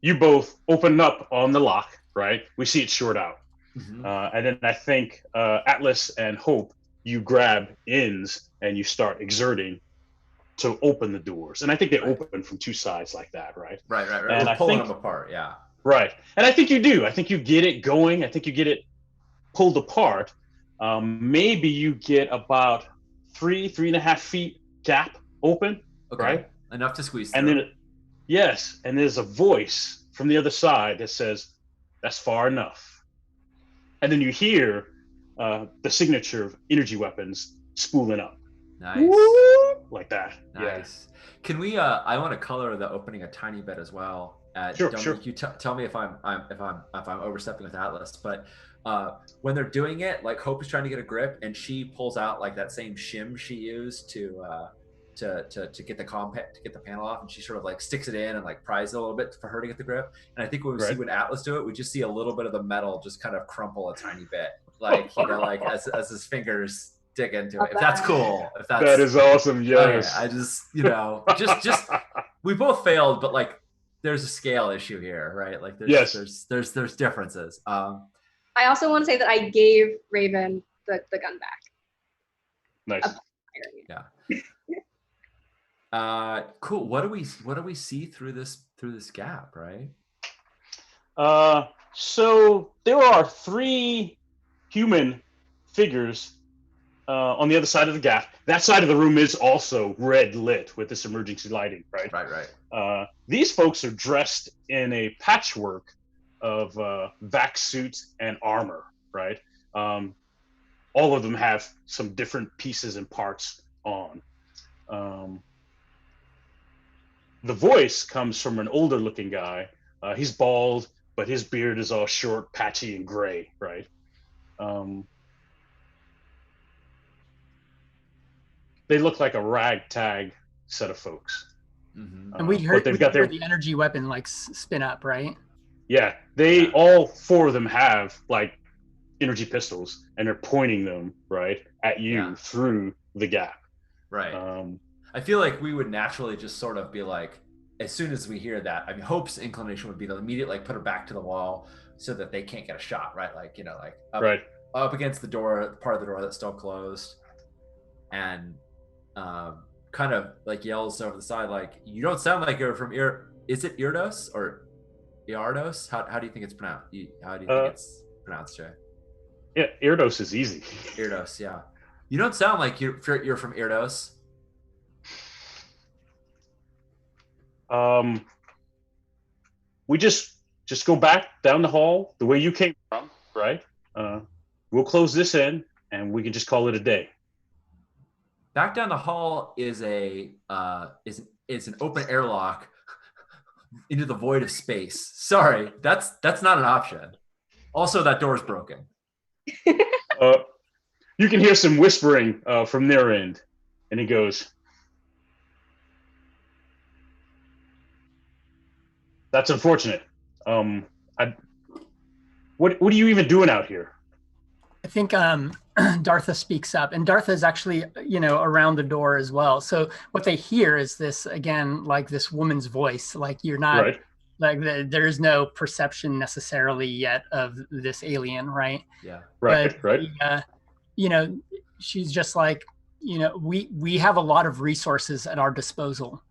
you both open up on the lock, right? We see it short out. Mm-hmm. And then I think Atlas and Hope, you grab ends and you start exerting to open the doors. And I think they open from two sides like that, right? Right. And We're pulling them apart, yeah. Right. And I think you do. I think you get it going. I think you get it pulled apart. Maybe you get about 3.5 feet gap open, okay. Right? Enough to squeeze through. And then, yes, and there's a voice from the other side that says, "That's far enough." And then you hear the signature of energy weapons spooling up. Nice. Like that. Nice. Yeah. Can we? I want to color the opening a tiny bit as well. Sure. You tell me if I'm overstepping with Atlas, but when they're doing it, like Hope is trying to get a grip, and she pulls out like that same shim she used to get the panel off, and she sort of like sticks it in and like pries it a little bit for her to get the grip. And I think when we see when Atlas do it, we just see a little bit of the metal just kind of crumple a tiny bit, like like as his fingers dig into it. If that's cool, that is awesome. Yes. I just just we both failed, but like there's a scale issue here, right? Like there's differences. I also want to say that I gave Raven the gun back. Nice. Yeah. Cool. What do we see through this gap, right? So there are 3 human figures on the other side of the gap. That side of the room is also red lit with this emergency lighting, right? Right. These folks are dressed in a patchwork of vac suits and armor, right? All of them have some different pieces and parts on. The voice comes from an older looking guy. He's bald, but his beard is all short, patchy, and gray, right? They look like a ragtag set of folks. Mm-hmm. And we heard the energy weapon like spin up, right? Yeah, all 4 of them have like energy pistols, and they're pointing them right at you through the gap. Right. I feel like we would naturally just sort of be like, as soon as we hear that, I mean, Hope's inclination would be to immediately like put her back to the wall so that they can't get a shot, right? Like up against the door, part of the door that's still closed, and kind of like yells over the side, like, "You don't sound like you're from Is it Erdos or Iardos? How do you think it's pronounced? How do you think it's pronounced, Jay? Yeah, Erdos is easy. Erdos, yeah. You don't sound like you're from Erdos. We just go back down the hall the way you came from, right? We'll close this in, and we can just call it a day. Back down the hall is an open airlock into the void of space. Sorry, that's not an option. Also, that door's broken. You can hear some whispering from their end, and he goes, "That's unfortunate. What are you even doing out here?" I think Dartha speaks up, and Dartha is actually, around the door as well. So what they hear is this, again, like this woman's voice, like you're not, like there is no perception necessarily yet of this alien, right? Yeah. Right. She's just like, we have a lot of resources at our disposal.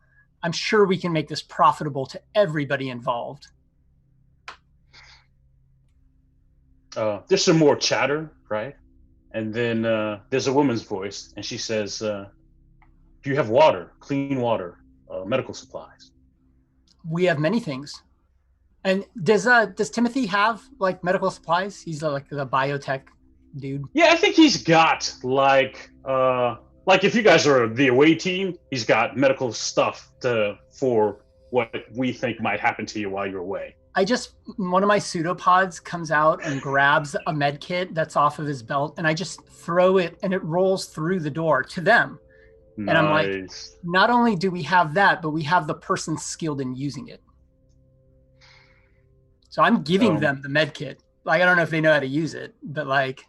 I'm sure we can make this profitable to everybody involved. There's some more chatter, right? And then there's a woman's voice, and she says, Do you have water, clean water, medical supplies? We have many things. And does Timothy have like medical supplies? He's like the biotech dude. Yeah, I think he's got like if you guys are the away team, he's got medical stuff for what we think might happen to you while you're away. One of my pseudopods comes out and grabs a med kit that's off of his belt, and I just throw it, and it rolls through the door to them. Nice. And I'm like, not only do we have that, but we have the person skilled in using it. So I'm giving them the med kit. Like, I don't know if they know how to use it, but like.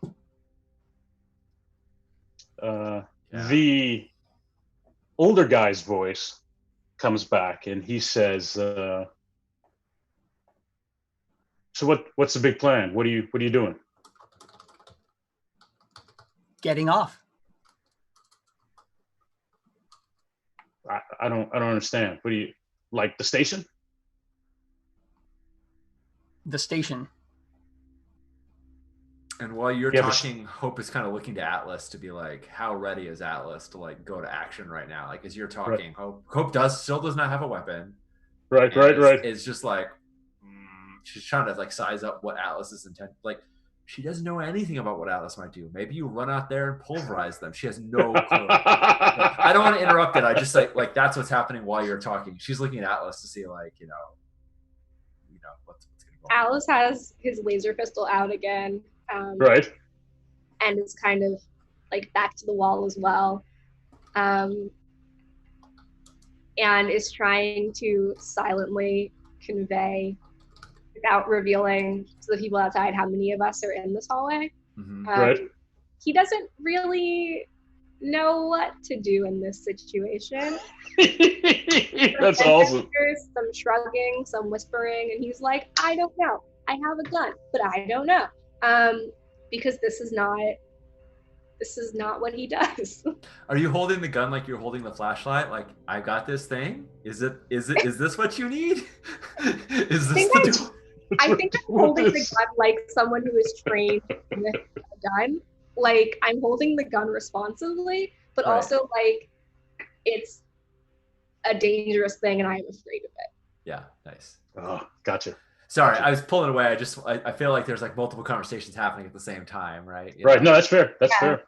The older guy's voice comes back and he says, so what's the big plan? What are you doing? Getting off. I don't understand. What do you like, the station? The station. And while you're talking, Hope is kind of looking to Atlas to be like, how ready is Atlas to like go to action right now? Like as you're talking, right. Hope still does not have a weapon. Right. It's just like she's trying to like size up what Atlas's intent. Like she doesn't know anything about what Atlas might do. Maybe you run out there and pulverize them. She has no clue. I don't want to interrupt it. I just like that's what's happening while you're talking. She's looking at Atlas to see like what's going to go on. Atlas has his laser pistol out again. Right. And is kind of like back to the wall as well. And is trying to silently convey, without revealing to the people outside how many of us are in this hallway. Mm-hmm. Right. He doesn't really know what to do in this situation. That's awesome. Some shrugging, some whispering, and he's like, I don't know. I have a gun, but I don't know. Because this is not what he does. Are you holding the gun like you're holding the flashlight? Like, I got this thing? Is this what you need? I think I'm holding the gun like someone who is trained with a gun. Like, I'm holding the gun responsibly, but right. also like it's a dangerous thing and I am afraid of it. Yeah, nice. Oh, gotcha. Sorry, I was pulling away. I feel like there's like multiple conversations happening at the same time, right? Right. No, that's fair. That's fair.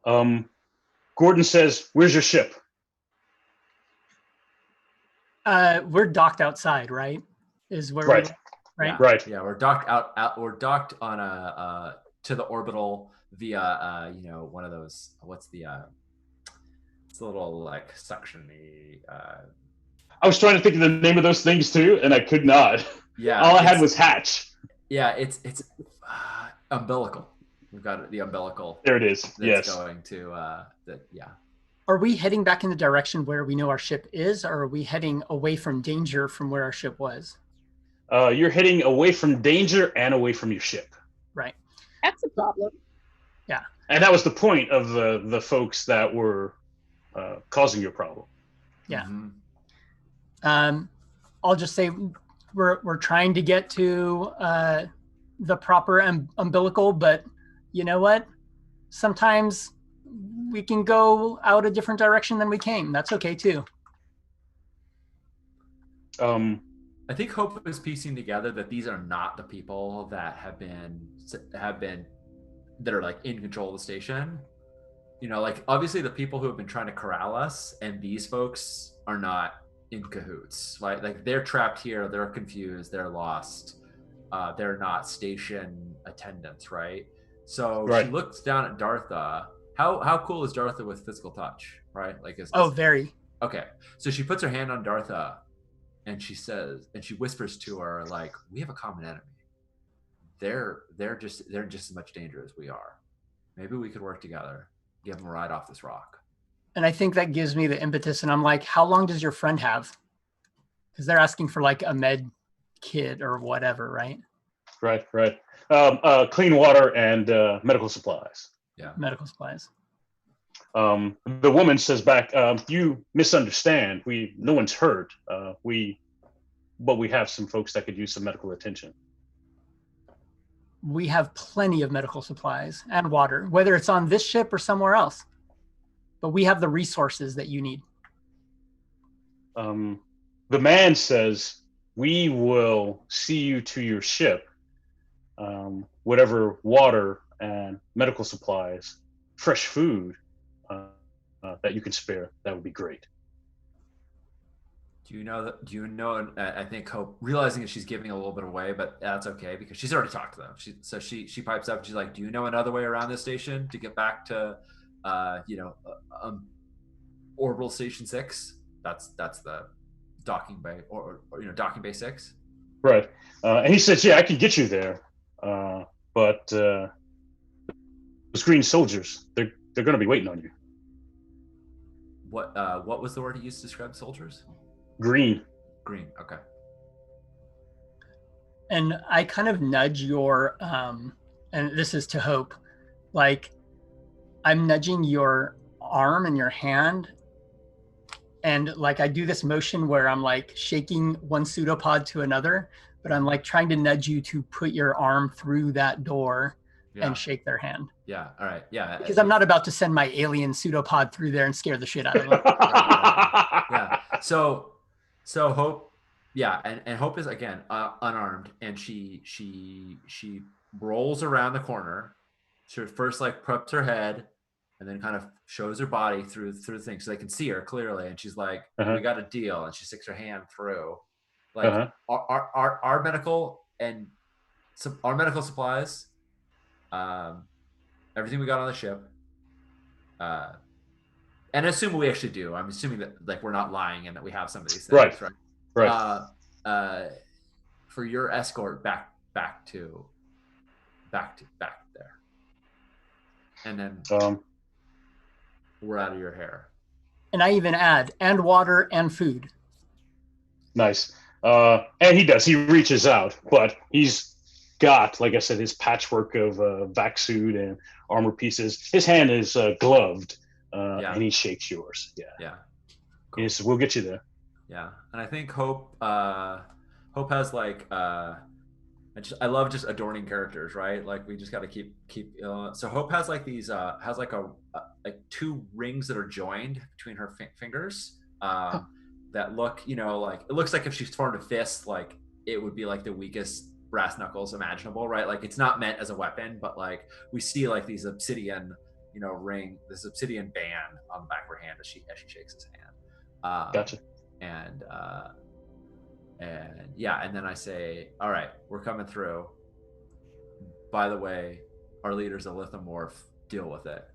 Gordon says, "Where's your ship?" We're docked outside, right? Is where right. Right. Yeah, we're docked out. We're docked on a to the orbital via one of those. What's the it's a little like suction-y. I was trying to think of the name of those things too, and I could not. Yeah. All I had was hatch. Yeah, it's umbilical. We've got the umbilical. There it is. Yes. Going to yeah. Are we heading back in the direction where we know our ship is, or are we heading away from danger from where our ship was? You're heading away from danger and away from your ship. Right. That's a problem. Yeah. And that was the point of the folks that were causing your problem. Yeah. Mm-hmm. I'll just say we're trying to get to the proper umbilical, but you know what? Sometimes we can go out a different direction than we came. That's okay too. I think Hope is piecing together that these are not the people that have been that are like in control of the station. Like obviously the people who have been trying to corral us and these folks are not in cahoots, right? Like they're trapped here, they're confused, they're lost, they're not station attendants, right? So right. She looks down at Dartha. How cool is Dartha with physical touch, right? Like very. Okay, so she puts her hand on Dartha, and she whispers to her like, "We have a common enemy. They're just as much danger as we are. Maybe we could work together, give them a ride off this rock." And I think that gives me the impetus. And I'm like, how long does your friend have? Because they're asking for like a med kit or whatever, right? Right. Clean water and medical supplies. Yeah. Medical supplies. The woman says back, you misunderstand. No one's hurt. But we have some folks that could use some medical attention. We have plenty of medical supplies and water, whether it's on this ship or somewhere else. but we have the resources that you need. The man says, we will see you to your ship. Whatever water and medical supplies, fresh food that you can spare, that would be great. Do you know, I think Hope, realizing that she's giving a little bit away, but that's okay because she's already talked to them. She pipes up and she's like, do you know another way around this station to get back to, Orbital Station 6? That's the docking bay or docking bay 6. Right. And he says, yeah, I can get you there. But those green soldiers, they're going to be waiting on you. What was the word he used to describe soldiers? Green. Okay. And I kind of nudge your, and this is to Hope, like I'm nudging your arm and your hand. And like I do this motion where I'm like shaking one pseudopod to another, but I'm like trying to nudge you to put your arm through that door and shake their hand. Yeah. All right. Yeah. Because I'm not about to send my alien pseudopod through there and scare the shit out of them. Yeah. So Hope, yeah, and Hope is again unarmed, and she rolls around the corner. She first like preps her head, and then kind of shows her body through the thing so they can see her clearly. And she's like, "We got a deal," and she sticks her hand through. Like our medical supplies, everything we got on the ship. And assume we actually do. I'm assuming that like we're not lying and that we have some of these things, right? For your escort back there, and then we're out of your hair. And I even add, and water and food. Nice. And he does. He reaches out, but he's got, like I said, his patchwork of vac suit and armor pieces. His hand is gloved. And he shakes yours. Yeah. Cool. He says, we'll get you there. Yeah. And I think Hope has like I love just adorning characters, right? Like we just got to keep so Hope has like these has like like two rings that are joined between her fingers that look, like it looks like if she formed a fist, like it would be like the weakest brass knuckles imaginable, right? Like it's not meant as a weapon, but like we see like these obsidian this obsidian band on the back of her hand as she shakes his hand. Gotcha. And yeah, and then I say, all right, we're coming through. By the way, our leader's a lithomorph. Deal with it.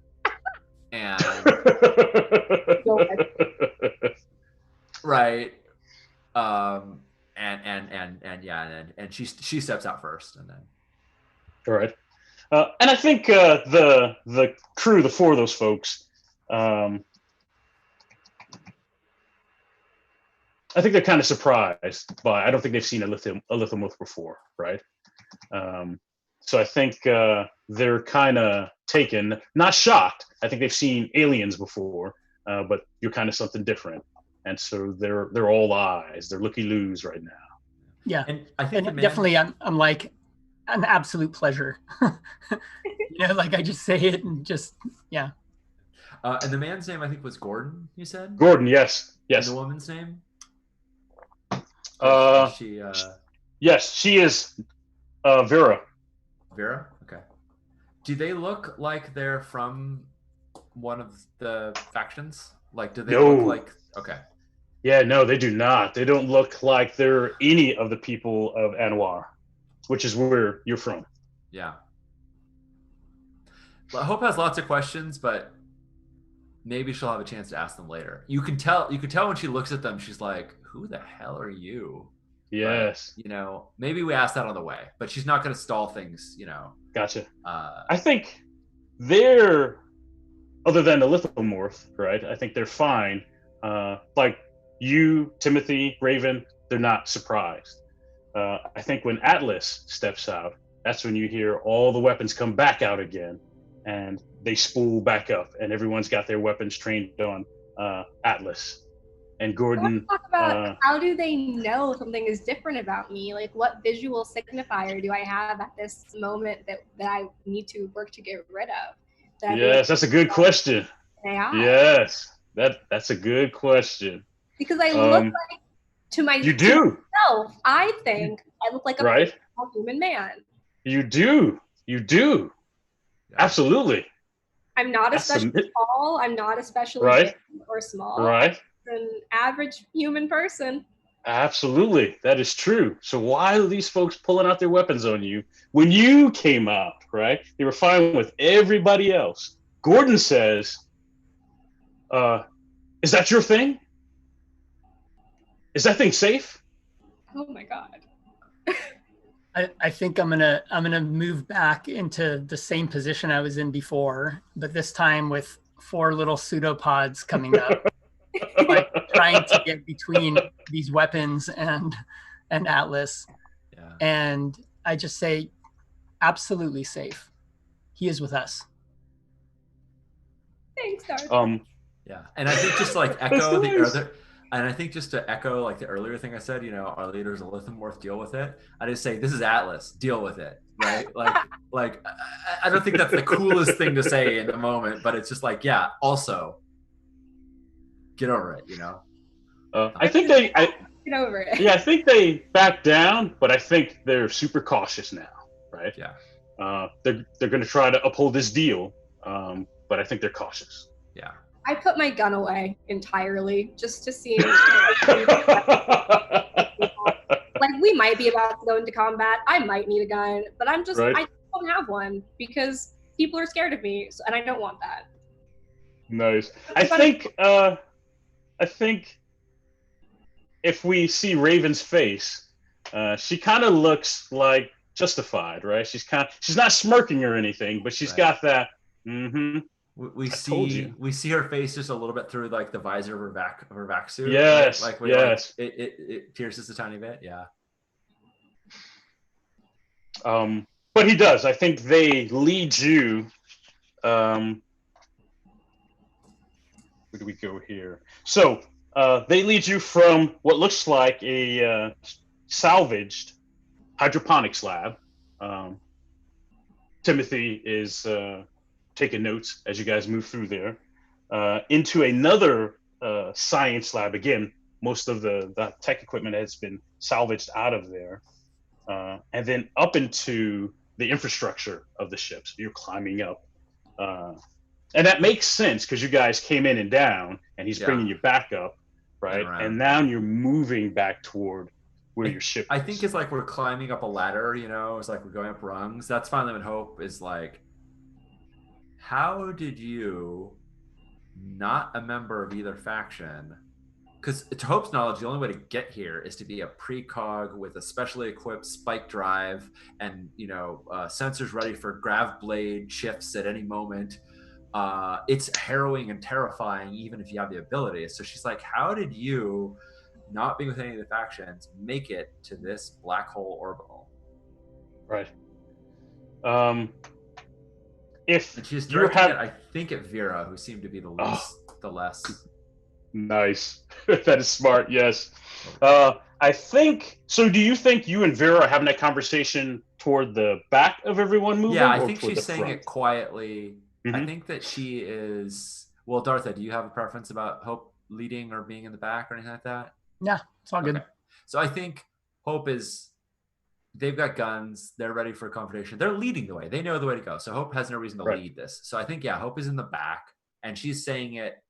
And right. And she steps out first, and then. All right. And I think the crew, the four of those folks, I think they're kind of surprised by. I don't think they've seen a lithomorph before, right? So I think they're kind of taken, not shocked. I think they've seen aliens before, but you're kind of something different, and so they're all eyes. They're looky-loos right now. Yeah, and I think definitely I'm like. An absolute pleasure. Like I just say it and just, yeah. And the man's name, I think, was Gordon, you said? Gordon, yes. And the woman's name? Yes, she is Vera. Vera? Okay. Do they look like they're from one of the factions? Like, do they look like... Okay. Yeah, no, they do not. They don't look like they're any of the people of Anwar. Which is where you're from. Yeah. Well, Hope has lots of questions, but maybe she'll have a chance to ask them later. You can tell when she looks at them, she's like, who the hell are you? Yes. But, maybe we ask that on the way, but she's not going to stall things, Gotcha. I think they're, other than the lithomorph, right? I think they're fine. Like you, Timothy, Raven, they're not surprised. I think when Atlas steps out, that's when you hear all the weapons come back out again, and they spool back up, and everyone's got their weapons trained on Atlas. And Gordon. Let's talk about how do they know something is different about me? Like, what visual signifier do I have at this moment that I need to work to get rid of? Yes, that's a good question. AI? Yes, that's a good question. Because I look like you do, myself, I think I look like a right? human man. You do, Yeah. absolutely. I'm not That's especially tall. I'm not especially Right. big or small. Right. I'm an average human person. Absolutely, that is true. So why are these folks pulling out their weapons on you when you came out? Right? They were fine with everybody else. Gordon says, "Is that your thing? Is that thing safe?" Oh my god. I think I'm gonna move back into the same position I was in before, but this time with 4 little pseudopods coming up, like trying to get between these weapons and Atlas. Yeah. And I just say, absolutely safe. He is with us. Thanks, Darth. Yeah, and I think just like echo the other, and I think just to echo like the earlier thing I said, you know, our leader's a Lithimworth, deal with it. I just say this is Atlas, deal with it, right? like I don't think that's the coolest thing to say in the moment, but it's just like, yeah, also get over it, you know. I think they get over it. Yeah, I think they back down, but I think they're super cautious now, right? Yeah. They're going to try to uphold this deal, but I think they're cautious. Yeah. I put my gun away entirely just to see. Like, we might be about to go into combat. I might need a gun, but I don't have one because people are scared of me, and I don't want that. Nice. I think if we see Raven's face, she kind of looks like justified, right? She's not smirking or anything, but she's got that. Mm-hmm. We see her face just a little bit through like the visor of her vac suit. Yes, right? yes. Like it pierces a tiny bit. Yeah. But he does. I think they lead you. Where do we go here? So they lead you from what looks like a salvaged hydroponics lab. Timothy is taking notes as you guys move through there, into another science lab. Again, most of the tech equipment has been salvaged out of there, and then up into the infrastructure of the ships. You're climbing up, and that makes sense because you guys came in and down, and he's bringing you back up, right? And now you're moving back toward where your ship is. I think it's like we're climbing up a ladder, you know, it's like we're going up rungs. That's finally when Hope is like, how did you, not a member of either faction, because to Hope's knowledge, the only way to get here is to be a precog with a specially equipped spike drive and, you know, sensors ready for grav blade shifts at any moment. It's harrowing and terrifying, even if you have the ability. So she's like, how did you, not being with any of the factions, make it to this black hole orbital? Right. And she's directing it, I think, at Vera, who seemed to be the less. Nice. That is smart. Yes. I think so. Do you think you and Vera are having that conversation toward the back of everyone moving? Yeah, I think she's saying it quietly. Mm-hmm. I think that she is. Well, Dartha, do you have a preference about Hope leading or being in the back or anything like that? Yeah, it's all good. So I think Hope is. They've got guns. They're ready for confrontation. They're leading the way. They know the way to go. So Hope has no reason to lead this. So I think, yeah, Hope is in the back, and she's saying it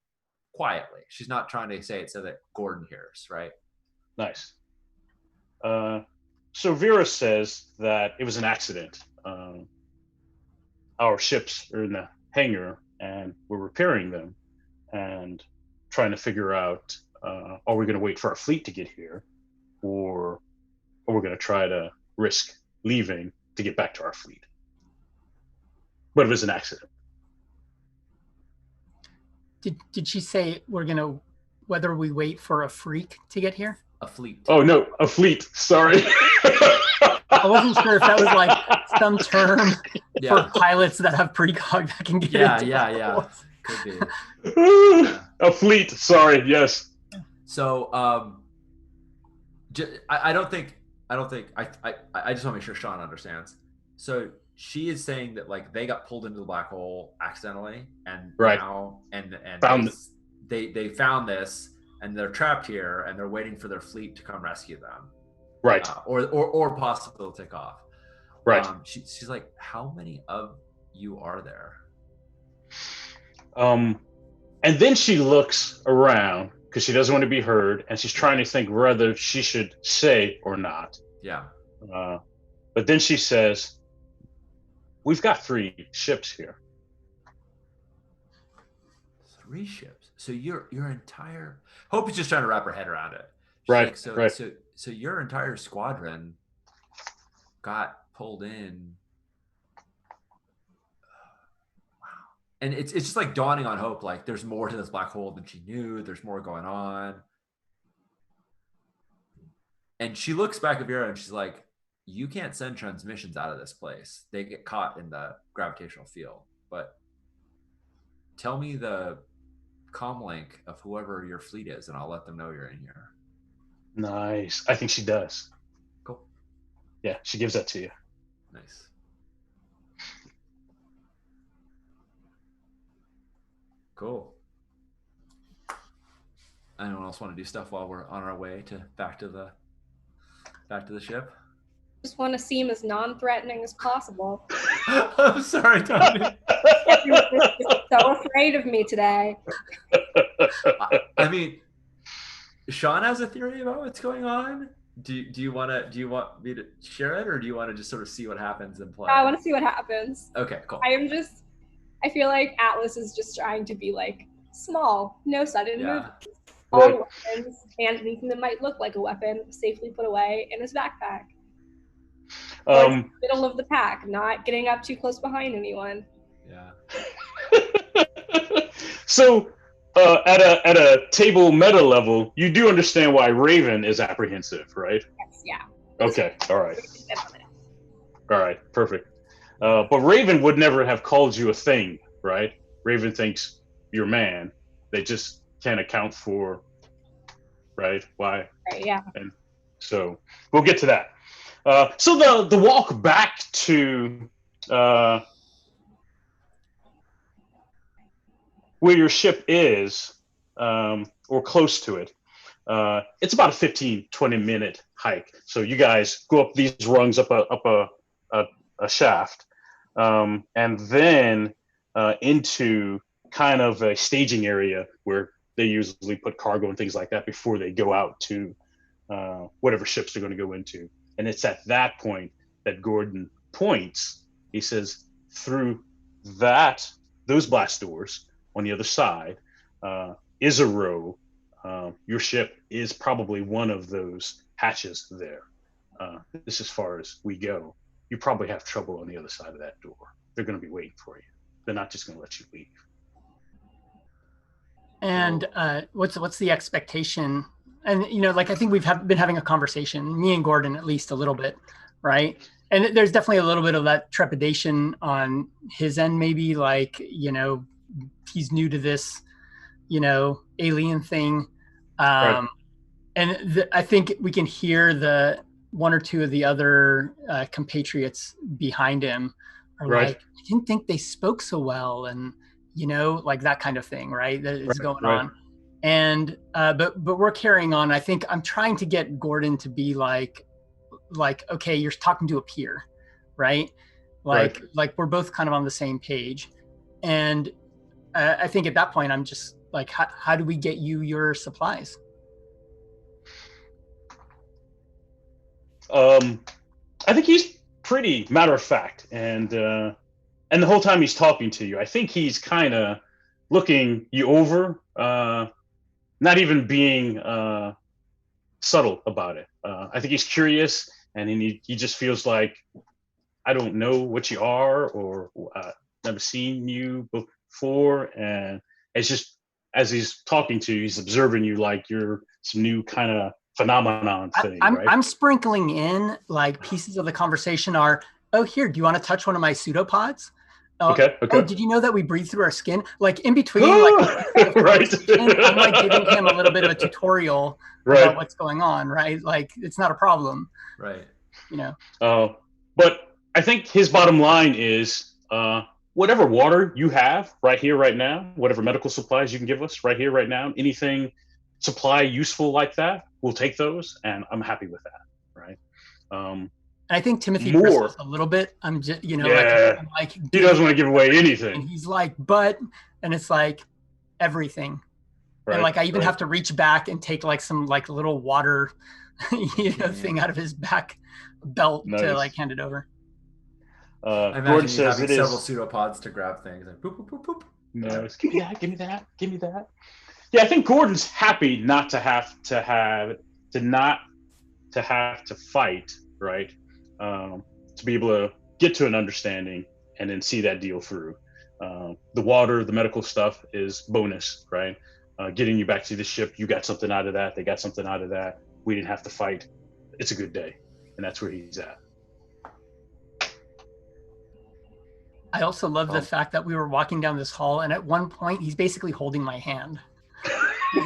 quietly. She's not trying to say it so that Gordon hears, right? Nice. So Vera says that it was an accident. Our ships are in the hangar, and we're repairing them and trying to figure out, are we going to wait for our fleet to get here, or are we going to try to risk leaving to get back to our fleet? But it was an accident. Did she say we're going to, whether we wait for a freak to get here? A fleet. Oh, no, a fleet. Sorry. I wasn't sure if that was like some term for pilots that have precog that can get into Yeah. Could be. A fleet. Sorry. Yes. So, I just want to make sure Sean understands. So she is saying that like they got pulled into the black hole accidentally, and Right. now and Found they found this, and they're trapped here, and they're waiting for their fleet to come rescue them, Right. Or possibly take off. Right. She's like, how many of you are there? And then she looks around because she doesn't want to be heard, and she's trying to think whether she should say or not. Yeah. But then she says, "We've got 3 ships here." 3 ships. So your entire Hope is just trying to wrap her head around it. She's Right. like, so, right. So your entire squadron got pulled in. Wow. And it's just like dawning on Hope, like there's more to this black hole than she knew. There's more going on. And she looks back at Vera and she's like, you can't send transmissions out of this place. They get caught in the gravitational field. But tell me the comm link of whoever your fleet is, and I'll let them know you're in here. Nice. I think she does. Cool. Yeah, she gives that to you. Nice. Cool. Anyone else want to do stuff while we're on our way to back to the ship? Just want to seem as non-threatening as possible. I'm sorry, Tony. Everyone's just so afraid of me today. I mean, Sean has a theory about what's going on. Do you want me to share it, or do you want to just sort of see what happens and play? I want to see what happens. Okay, cool. I feel like Atlas is just trying to be like small, no sudden movements, all Right. weapons, and anything that might look like a weapon safely put away in his backpack. Middle of the pack, not getting up too close behind anyone. Yeah. So, at a table meta level, you do understand why Raven is apprehensive, right? Yes, yeah. Okay. All right. Perfect. But Raven would never have called you a thing, right? Raven thinks you're man. They just can't account for, right? Why? Right, yeah. And so we'll get to that. So the walk back to where your ship is, or close to it, it's about a 15-20 minute hike. So you guys go up these rungs up a shaft, and then into kind of a staging area where they usually put cargo and things like that before they go out to whatever ships they're going to go into. And it's at that point that Gordon points. He says, through those blast doors on the other side is a row. Your ship is probably one of those hatches there. This is as far as we go. You probably have trouble on the other side of that door. They're going to be waiting for you. They're not just going to let you leave. And what's the expectation? And like I think we've been having a conversation, me and Gordon at least a little bit, right? And there's definitely a little bit of that trepidation on his end, maybe like he's new to this, alien thing, Right. and I think we can hear the one or two of the other compatriots behind him are Right. like, I didn't think they spoke so well, and like that kind of thing, right? That is going right. on. And but we're carrying on. I think I'm trying to get Gordon to be like, okay, you're talking to a peer, right? Like we're both kind of on the same page. And I think at that point, I'm just like, how do we get you your supplies? I think he's pretty matter of fact, and the whole time he's talking to you, I think he's kind of looking you over, not even being subtle about it. I think he's curious, and he just feels like, I don't know what you are, or never seen you before, and it's just as he's talking to you, he's observing you like you're some new kind of phenomenon thing. I'm sprinkling in like pieces of the conversation are, oh, here, do you want to touch one of my pseudopods? Okay. Oh, did you know that we breathe through our skin? Like in between, like right. I'm like giving him a little bit of a tutorial about what's going on, right? Like it's not a problem. Right. But I think his bottom line is whatever water you have right here, right now, whatever medical supplies you can give us right here, right now, anything supply useful like that, we'll take those, and I'm happy with that, right? I think Timothy More. bristles a little bit. I'm just, Yeah. I'm like, He doesn't want to give away anything. and he's like, but, and it's like everything. Right, and like I even right. have to reach back and take like some like little water, thing out of his back belt to Nice. like hand it over. I imagine Gordon you says having it several is. pseudopods to grab things like boop boop boop boop. Nice. Give me that. Give me that. Give me that. Yeah, I think Gordon's happy not to have to fight, right? To be able to get to an understanding and then see that deal through. The water, the medical stuff is bonus, right? Getting you back to the ship, you got something out of that. They got something out of that. We didn't have to fight. It's a good day, and that's where he's at. I also love the Oh. fact that we were walking down this hall, and at one point he's basically holding my hand. I'm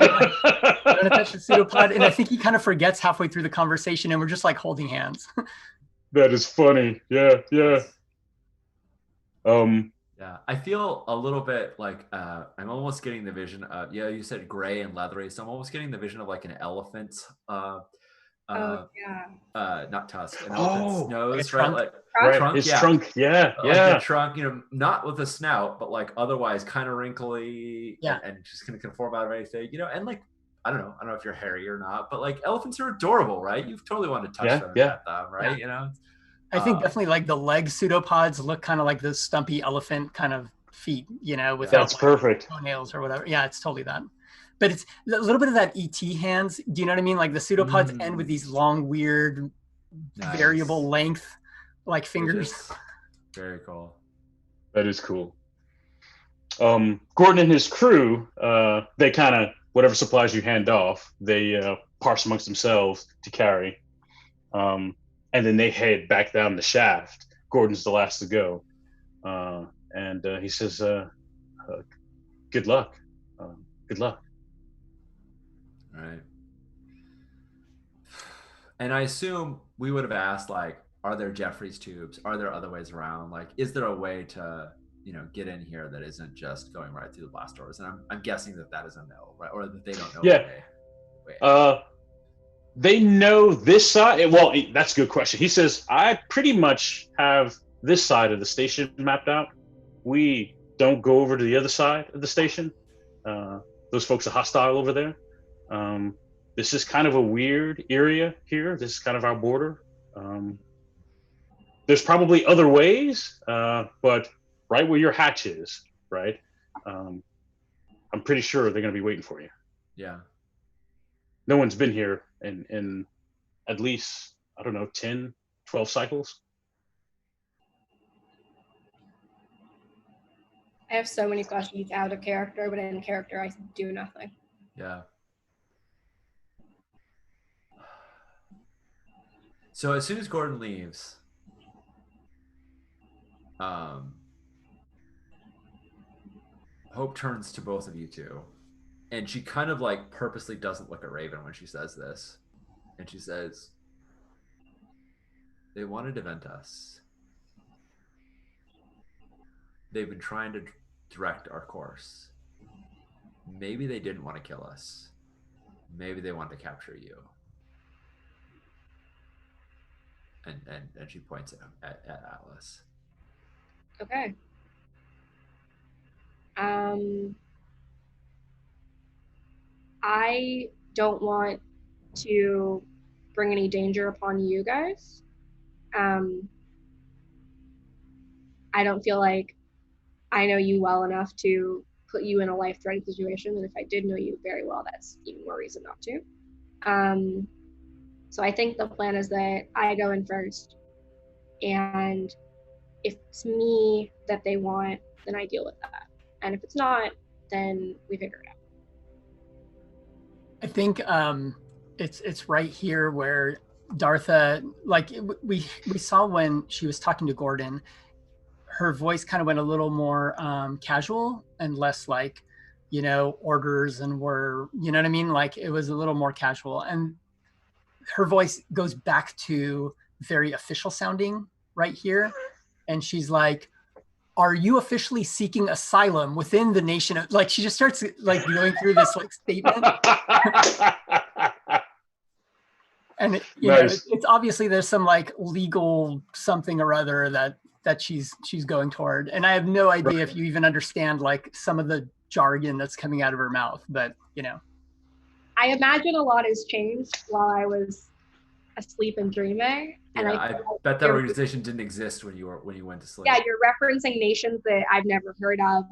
gonna touch the pseudopod, and I think he kind of forgets halfway through the conversation, and we're just like holding hands. That is funny. Yeah, yeah. Yeah, I feel a little bit like I'm almost getting the vision of, you said gray and leathery, so I'm almost getting the vision of like an elephant, not tusk, an elephant's nose, Like a right? trunk? Like Right. trunk, His yeah. trunk, yeah, Like yeah. the trunk, not with a snout, but like otherwise kind of wrinkly, Yeah. and just gonna conform out of anything, and like I don't know if you're hairy or not, but like elephants are adorable, right? You've totally wanted to touch Yeah, them and yeah. pet them, right? I think definitely like the leg pseudopods look kind of like those stumpy elephant kind of feet, without That's like perfect. toenails or whatever. Yeah, it's totally that. But it's a little bit of that ET hands. Do you know what I mean? Like the pseudopods end with these long, weird, Nice. variable length, like fingers. Fidgets. Very cool. That is cool. Gordon and his crew, they kind of, whatever supplies you hand off, they parse amongst themselves to carry. And then they head back down the shaft. Gordon's the last to go. And he says, good luck. Good luck. All right. And I assume we would have asked, like, are there Jeffries tubes? Are there other ways around? Like, is there a way to, get in here that isn't just going right through the blast doors? And I'm guessing that is a no, right? Or that they don't know. Yeah. They know this side. Well, that's a good question. He says, I pretty much have this side of the station mapped out. We don't go over to the other side of the station. Those folks are hostile over there. This is kind of a weird area here. This is kind of our border. There's probably other ways, but right where your hatch is, right? I'm pretty sure they're going to be waiting for you. Yeah. No one's been here in at least, I don't know, 10, 12 cycles. I have so many questions out of character, but in character, I do nothing. Yeah. So as soon as Gordon leaves, Hope turns to both of you two, and she kind of like purposely doesn't look at Raven when she says this, and she says, they wanted to vent us. They've been trying to direct our course. Maybe they didn't want to kill us. Maybe they wanted to capture you. And she points at Atlas. Okay. I don't want to bring any danger upon you guys. I don't feel like I know you well enough to put you in a life-threatening situation, and if I did know you very well, that's even more reason not to. So I think the plan is that I go in first, and if it's me that they want, then I deal with that. And if it's not, then we figure it out. I think it's right here where Dartha, like we saw when she was talking to Gordon, her voice kind of went a little more casual and less like, orders, and were, you know what I mean? Like it was a little more casual, and her voice goes back to very official sounding right here, and she's like, "Are you officially seeking asylum within the nation of?" Like she just starts like going through this like statement, and you know, Nice. it's obviously there's some like legal something or other that she's going toward, and I have no idea if you even understand like some of the jargon that's coming out of her mouth, but you know. I imagine a lot has changed while I was asleep and dreaming. And Yeah, I I feel like bet that you're- organization didn't exist when you went to sleep. yeah, you're referencing nations that I've never heard of.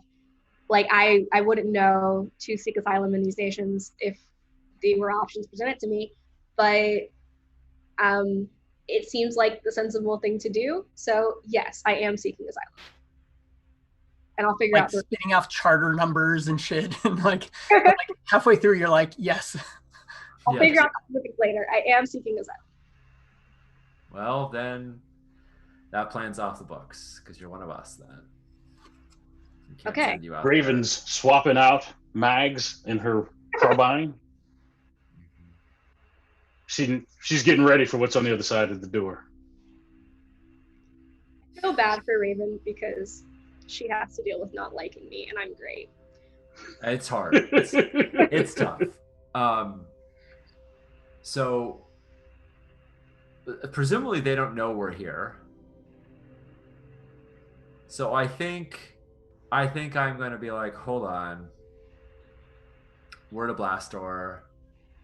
Like I wouldn't know to seek asylum in these nations if they were options presented to me. But it seems like the sensible thing to do. So yes, I am seeking asylum. And I'll figure Like out the spitting off charter numbers and shit, and like halfway through, you're like, yes. I'll Yes. figure out the specifics later. I am seeking asylum. Well, then that plan's off the books because you're one of us then. We can't Okay. send you out Raven's swapping out mags in her carbine. She's getting ready for what's on the other side of the door. I feel bad for Raven because she has to deal with not liking me, and I'm great. there. It's hard. It's tough. So presumably they don't know we're here. So I think I'm gonna be like, hold on. We're at a blast door.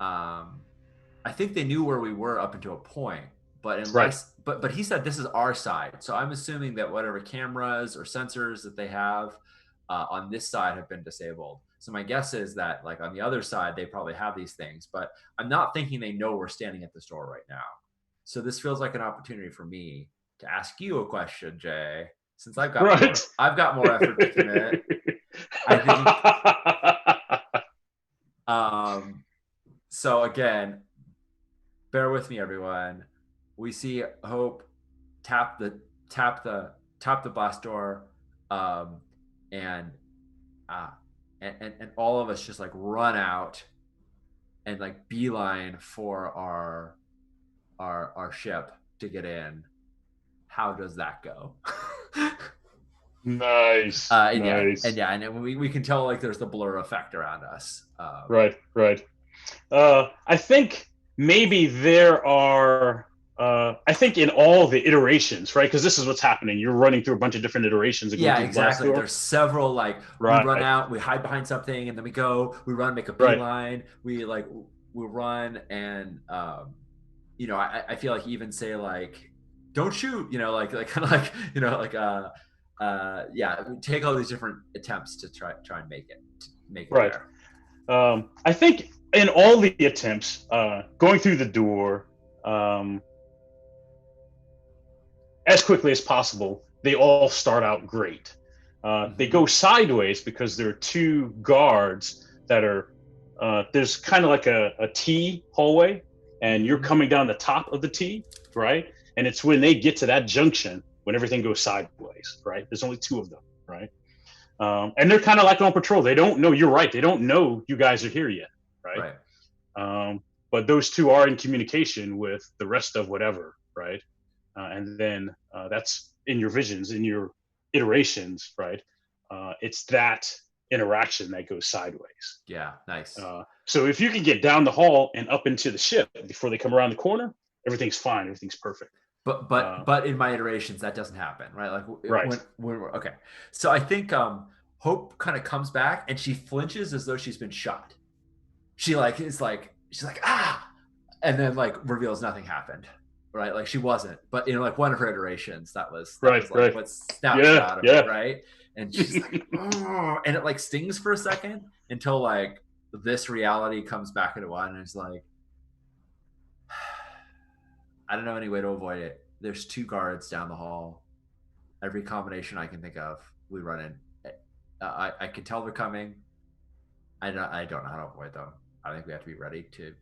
I think they knew where we were up until a point, but unless but he said this is our side. So I'm assuming that whatever cameras or sensors that they have on this side have been disabled. So my guess is that like on the other side they probably have these things, but I'm not thinking they know we're standing at the store right now. So this feels like an opportunity for me to ask you a question, Jay. Since I've got more effort to commit. I think. So again, bear with me, everyone. We see Hope tap the blast door, and all of us just like run out and like beeline for our ship to get in. How does that go? Nice. Nice. And we can tell like there's the blur effect around us. Right. I think maybe there are. I think in all the iterations, right? Because this is what's happening. You're running through a bunch of different iterations. Yeah, exactly. There's several like we run out, we hide behind something, and then we run, make a beeline. We run, and I feel like you even say like, don't shoot, take all these different attempts to try and make it right there. I think in all the attempts going through the door as quickly as possible, they all start out great. They go sideways because there are two guards that are there's kind of like a T hallway, and you're coming down the top of the T, right? And it's when they get to that junction when everything goes sideways, right? There's only two of them, right? And they're kind of like on patrol. They don't know, you're right, they don't know you guys are here yet, right? But those two are in communication with the rest of whatever, right? And then that's in your visions, in your iterations, right? It's that interaction that goes sideways. Yeah, nice. So if you can get down the hall and up into the ship before they come around the corner, everything's fine, everything's perfect. But in my iterations that doesn't happen, right? Like when we're okay. So I think Hope kind of comes back and she flinches as though she's been shot. She's like ah, and then like reveals nothing happened, right? Like she wasn't, but like one of her iterations that was like what snapped out of it, right? And she's like, oh, and it like stings for a second until like this reality comes back into one, and it's like, I don't know any way to avoid it. There's two guards down the hall. Every combination I can think of, we run in. I can tell they're coming. I don't know how to avoid them. I think we have to be ready to.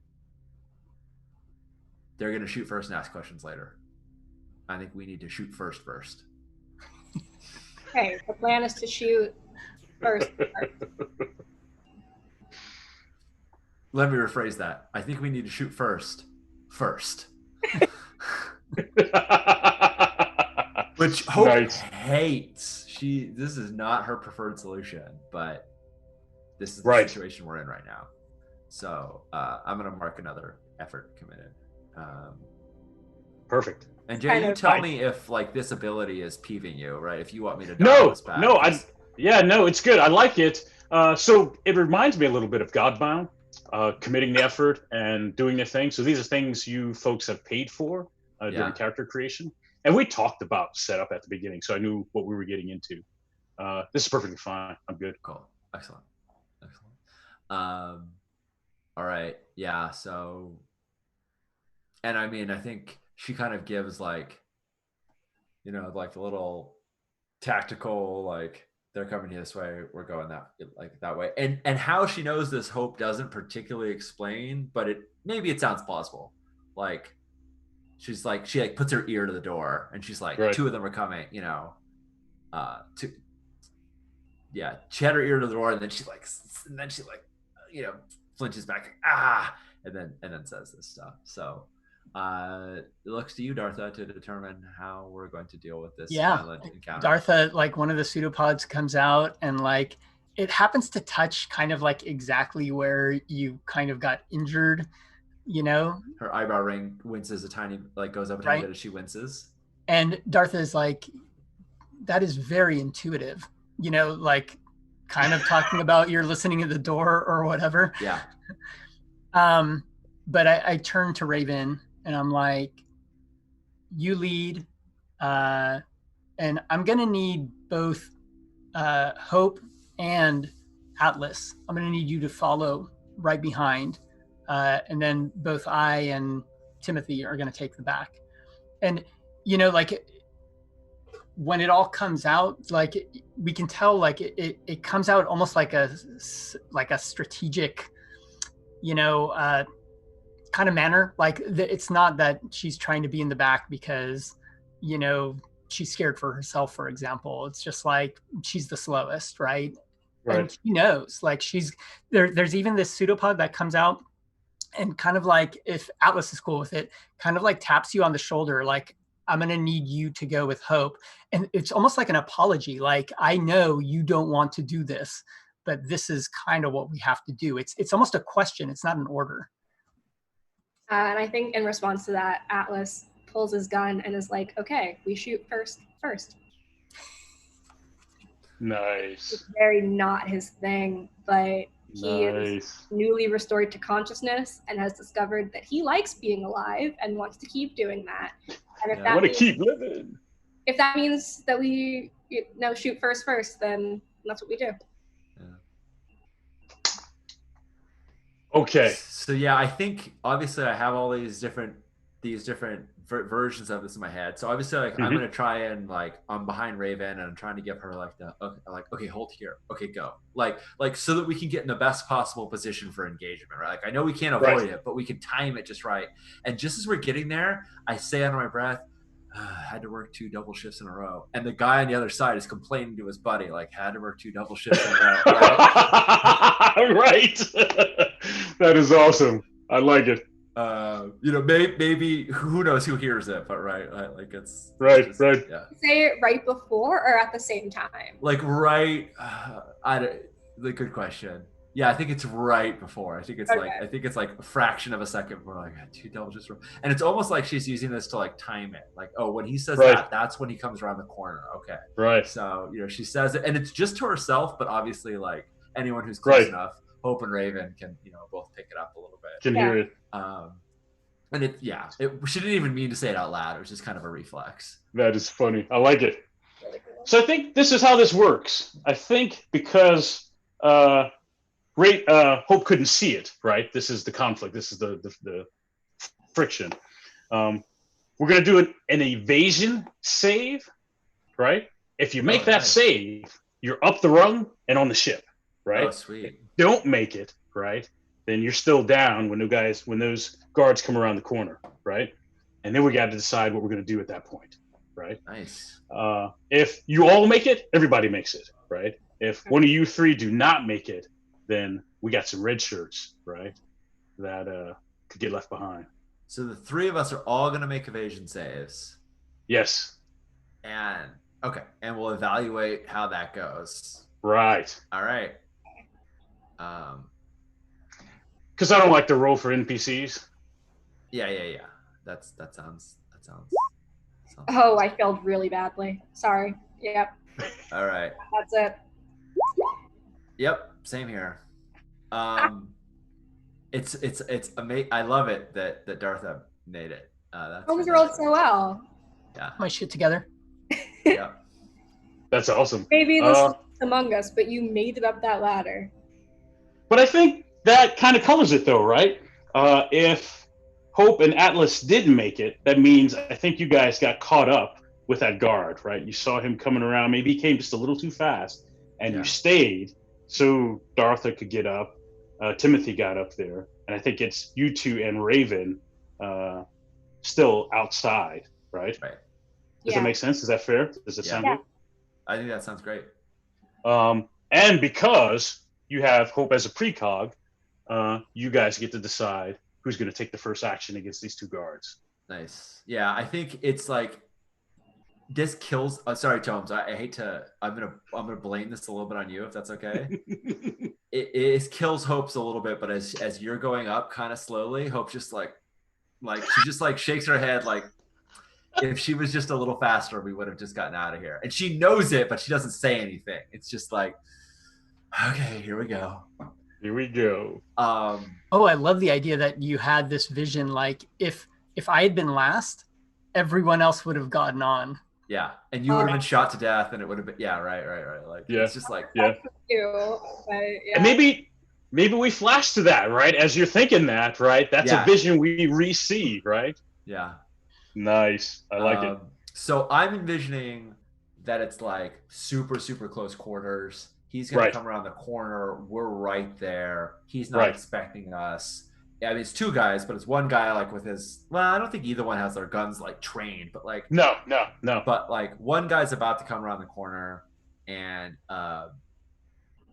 They're going to shoot first and ask questions later. I think we need to shoot first. Okay, the plan is to shoot first. Let me rephrase that. I think we need to shoot first. Which Hope Nice. hates. This is not her preferred solution, but this is the Right. situation we're in right now. So I'm gonna mark another effort committed. Perfect. And Jay, Kind you of tell fine. me if like this ability is peeving you, right? If you want me to dial No, this back. no, 'cause- no, it's good. I like it. So it reminds me a little bit of Godbound, committing the effort and doing the thing. So these are things you folks have paid for during Yeah. character creation. And we talked about setup at the beginning, so I knew what we were getting into. This is perfectly fine. I'm good. Cool. Excellent. All right. Yeah. So, and I mean, I think she kind of gives like, you know, like the little tactical, like they're coming this way, we're going that way. And how she knows this, Hope doesn't particularly explain, but maybe it sounds plausible. Like she's like, she like puts her ear to the door and she's like, Right. two of them are coming, you know, she had her ear to the door and then she like, you know, flinches back, like, and then says this stuff. So it looks to you, Dartha, to determine how we're going to deal with this violent encounter. Dartha, like one of the pseudopods comes out and like it happens to touch kind of like exactly where you kind of got injured, you know? Her eyebrow ring winces a tiny, like goes up a tiny bit as she winces. And Dartha is like, that is very intuitive, you know, like kind of talking about you're listening at the door or whatever. Yeah. But I turn to Raven and I'm like, you lead, and I'm going to need both Hope and Atlas. I'm going to need you to follow right behind. And then both I and Timothy are going to take the back. And, you know, like when it all comes out, like we can tell, like it comes out almost like a strategic, you know, kind of manner. Like it's not that she's trying to be in the back because, you know, she's scared for herself, for example. It's just like she's the slowest, right? And she knows, like she's there. There's even this pseudopod that comes out and kind of like, if Atlas is cool with it, kind of like taps you on the shoulder, like, I'm going to need you to go with Hope. And it's almost like an apology. Like, I know you don't want to do this, but this is kind of what we have to do. It's almost a question. It's not an order. And I think in response to that, Atlas pulls his gun and is like, okay, we shoot first. Nice. It's very not his thing, but he is newly restored to consciousness and has discovered that he likes being alive and wants to keep doing that. And if I want to keep living. If that means that we shoot first, then that's what we do. Yeah. Okay. So yeah, I think obviously I have all these different versions of this in my head. So obviously, like I'm gonna try and like I'm behind Raven and I'm trying to give her like okay, hold here, okay, go, like so that we can get in the best possible position for engagement, right? Like I know we can't avoid it, but we can time it just right. And just as we're getting there, I say under my breath, had to work 2 double shifts in a row, and the guy on the other side is complaining to his buddy, like had to work 2 double shifts in a row. Right. That is awesome. I like it. You know, maybe who knows who hears it, but right, like it's right. Yeah. Say it right before or at the same time. Like right, the good question. Yeah, I think it's right before. I think it's like a fraction of a second. We're like 2 double shifts, and it's almost like she's using this to like time it. Like, oh, when he says that, that's when he comes around the corner. Okay, right. So you know, she says it, and it's just to herself, but obviously, like anyone who's close enough, Hope and Raven can both pick it up a little bit. Can hear it. And she didn't even mean to say it out loud. It was just kind of a reflex. That is funny. I like it. So I think this is how this works. I think because Hope couldn't see it, right? This is the conflict. This is the friction. We're going to do an evasion save, right? If you make that save, you're up the rung and on the ship, right? Oh, sweet. If you don't make it, right? Then you're still down when those guards come around the corner, right? And then we got to decide what we're going to do at that point, right? Nice. If you all make it, everybody makes it, right? If one of you 3 do not make it, then we got some red shirts, right? That could get left behind. So the 3 of us are all going to make evasion saves. Yes. And okay, and we'll evaluate how that goes. Right. All right. Um, Because I don't like to roll for NPCs. yeah. That sounds Oh, fun. I failed really badly. Sorry. Yep, All right. that's it. Yep. Same here. Um, it's amazing. I love it that Dartha made it. That's Holmes rolled fantastic. so well. Yeah. My shit together. Yeah. That's awesome. Maybe this is Among Us, but you made it up that ladder. But I think that kind of covers it, though, right? If Hope and Atlas didn't make it, that means I think you guys got caught up with that guard, right? You saw him coming around. Maybe he came just a little too fast, and Yeah. you stayed so Dartha could get up. Timothy got up there, and I think it's you two and Raven still outside, right? Right. Does Yeah. that make sense? Is that fair? Does it sound Yeah. good? I think that sounds great. And because you have Hope as a precog, you guys get to decide who's going to take the first action against these two guards. Nice. Yeah, I think it's like this kills. Sorry, Tomes. I hate to. I'm gonna blame this a little bit on you if that's okay. it kills Hope's a little bit, but as you're going up kind of slowly, Hope just like she just like shakes her head like if she was just a little faster, we would have just gotten out of here. And she knows it, but she doesn't say anything. It's just like, okay, here we go. Here we go. Oh, I love the idea that you had this vision. Like if I had been last, everyone else would have gotten on. Yeah, and you would have been shot to death, and it would have been right. Like Yeah. it's just like Yeah. Too, but yeah. And maybe we flash to that, right? As you're thinking that, right? That's Yeah. a vision we receive, right? yeah. Nice. I like it. So I'm envisioning that it's like super close quarters. He's gonna Right. come around the corner. We're right there. He's not Right. expecting us. Yeah, I mean it's two guys, but it's one guy like with his. Well, I don't think either one has their guns like trained, but like No. but like one guy's about to come around the corner, and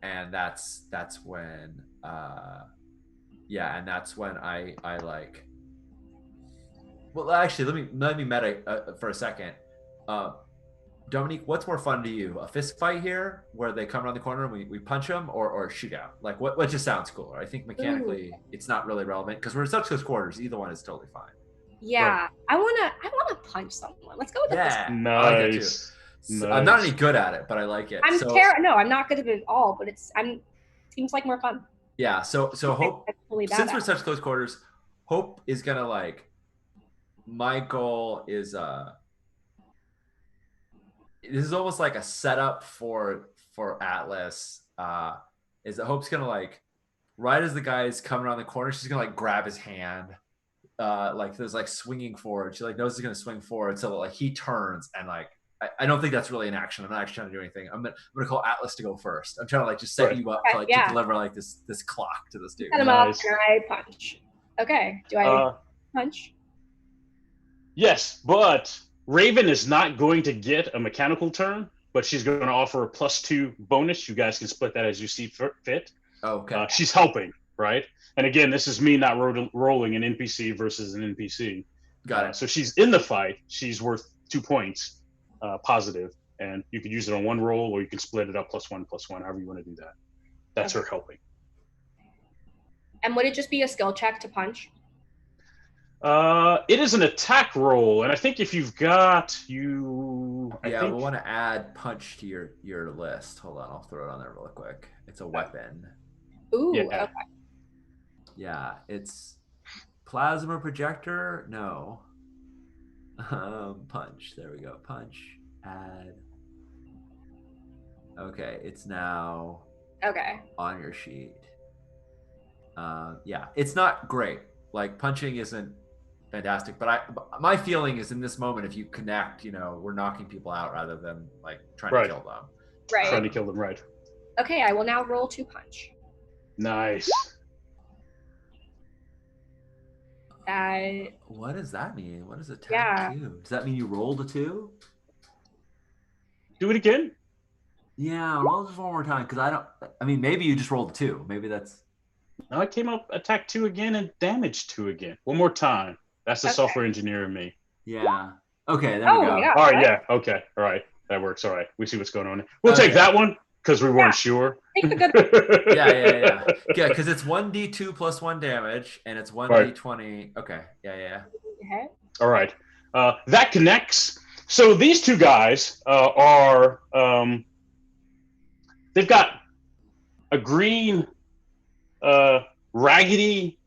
that's when and that's when I like. Well, actually, let me meta for a second. Dominique, what's more fun to you? A fist fight here, where they come around the corner and we punch them, or a shootout? Like, what just sounds cooler? I think mechanically, it's not really relevant because we're in such close quarters. Either one is totally fine. Yeah, I wanna punch someone. Let's go with the fist. Yeah, I like it too. Nice. So, I'm not any good at it, but I like it. No, I'm not good at it at all. But seems like more fun. Yeah. So Hope, That's really since we're badass. such close quarters, Hope is gonna like. My goal is this is almost like a setup for Atlas. Is that Hope's gonna like right as the guy's coming around the corner, she's gonna like grab his hand. Like there's like swinging forward. She like knows he's gonna swing forward, so like he turns and like I don't think that's really an action. I'm not actually trying to do anything. I'm gonna call Atlas to go first. I'm trying to like just set Right. you up Okay, to like yeah. to deliver like this clock to this dude. Set him up Nice. and I punch. Okay, do I punch? Yes, but Raven is not going to get a mechanical turn, but she's going to offer a +2 bonus. You guys can split that as you see fit. Okay. She's helping, right? And again, this is me not rolling an NPC versus an NPC. Got it. So she's in the fight. She's worth 2 points positive, and you can use it on one roll, or you can split it up +1/+1, however you want to do that. That's her helping. And would it just be a skill check to punch? It is an attack roll, and I think if you've got we'll want to add punch to your list. Hold on, I'll throw it on there real quick. It's a weapon. Ooh, Yeah. okay. Yeah, it's plasma projector. No. Punch. There we go. Punch. Add. Okay, it's now Okay. on your sheet. Yeah, it's not great. Like punching isn't fantastic, but my feeling is in this moment, if you connect, we're knocking people out rather than like trying Right. to kill them. Right. trying to kill them, right? Okay, I will now roll to punch. Nice. What does that mean? What does attack Yeah. 2? Does that mean you rolled a 2? Do it again. Yeah, roll just one more time because I mean, maybe you just rolled a 2. Maybe that's. No, it came up attack 2 again and damage 2 again. One more time. That's the Okay. software engineer in me. Yeah. Okay, there Oh we my go. God. All right, what? yeah, okay, all right, that works. All right, we see what's going on. We'll Okay. take that one because we weren't Yeah. sure. Take the good. Yeah, because it's 1d2 plus 1 damage, and it's 1d20. Okay, yeah. Okay. All right, that connects. So these two guys are they've got a green raggedy